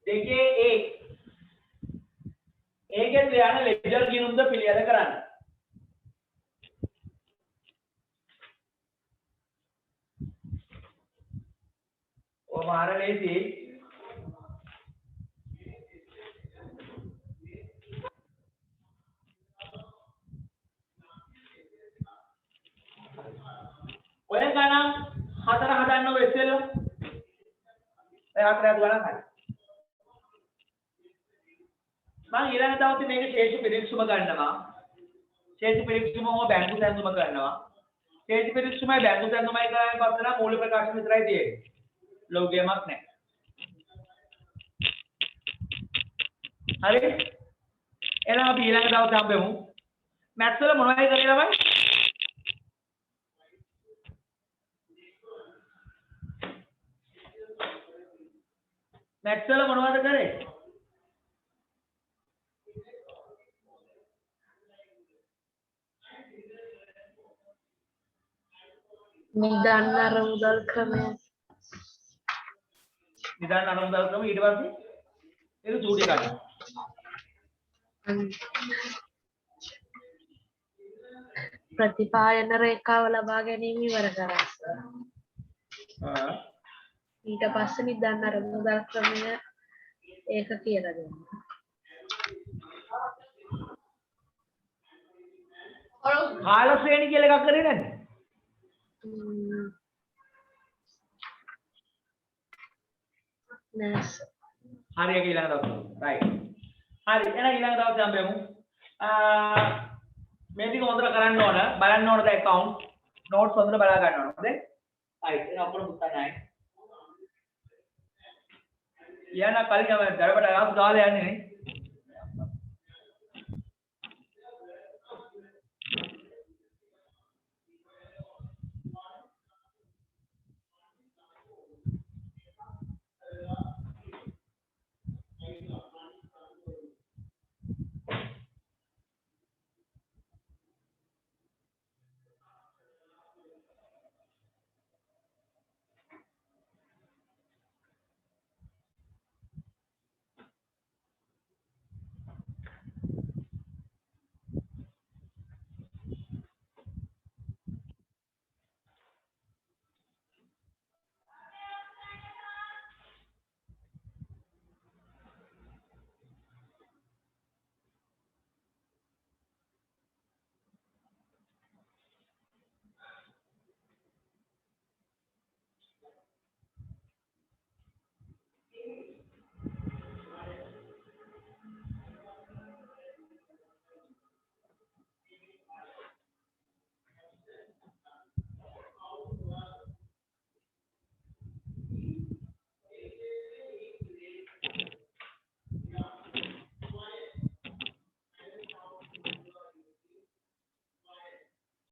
දෙකේ ඒකෙන් යන ලෙජර් ගිණුම්ද පිළියෙල කරන්න. ඔය මාර ලේසි. ඔය ගණන් හතර හදන්න ඔය ඉස්සෙල්ල. ඔය හතර ගණන් හරි. මම ඊළඟ දවසේ මේක ශේෂ පිරික්සුම ගන්නවා. ශේෂ පිරික්සුම හෝ බැංකු සැඳුම කරනවා. ශේෂ පිරික්සුමයි බැංකු සැඳුමයි කරන්නේ පස්සේ නම් මූල ප්‍රකාශන විතරයි තියෙන්නේ. ලෝගයමක් නැහැ. හරි? එහෙනම් අපි ඊළඟ දවසේ හම්බෙමු. මැත්ස් වල මොනවද කරේ ළමයි? මැත්ස් වල මොනවද කරේ? නිදාන්න අරමුදල් ක්‍රමය. නිදාන්න අරමුදල් ක්‍රම ඊට පස්සේ ඒක චූටි ගන්න. ප්‍රතිපායන රේඛාව ලබා ගැනීම ඉවර කරා. ඊට පස්සේ නිදාන්න අරමුදල් ක්‍රමය ඒක කියලා දෙන්න. කාල ශ්‍රේණි කියලා එකක් කරේ නැද්ද? නෑ. හරි ඒක ඊළඟ දවසේ. රයිට්. හරි එහෙනම් ඊළඟ දවසේ හම්බෙමු. මේ ටික හොඳට කරන්න ඕන. බලන්න ඕනද account notes හොඳට බලා ගන්න ඕන. හොඳයි? රයිට්. එහෙනම් අපුණ පුතන්නයි. යන කලින් අපි දරබඩ ආපු දාලා යන්නේ නේ.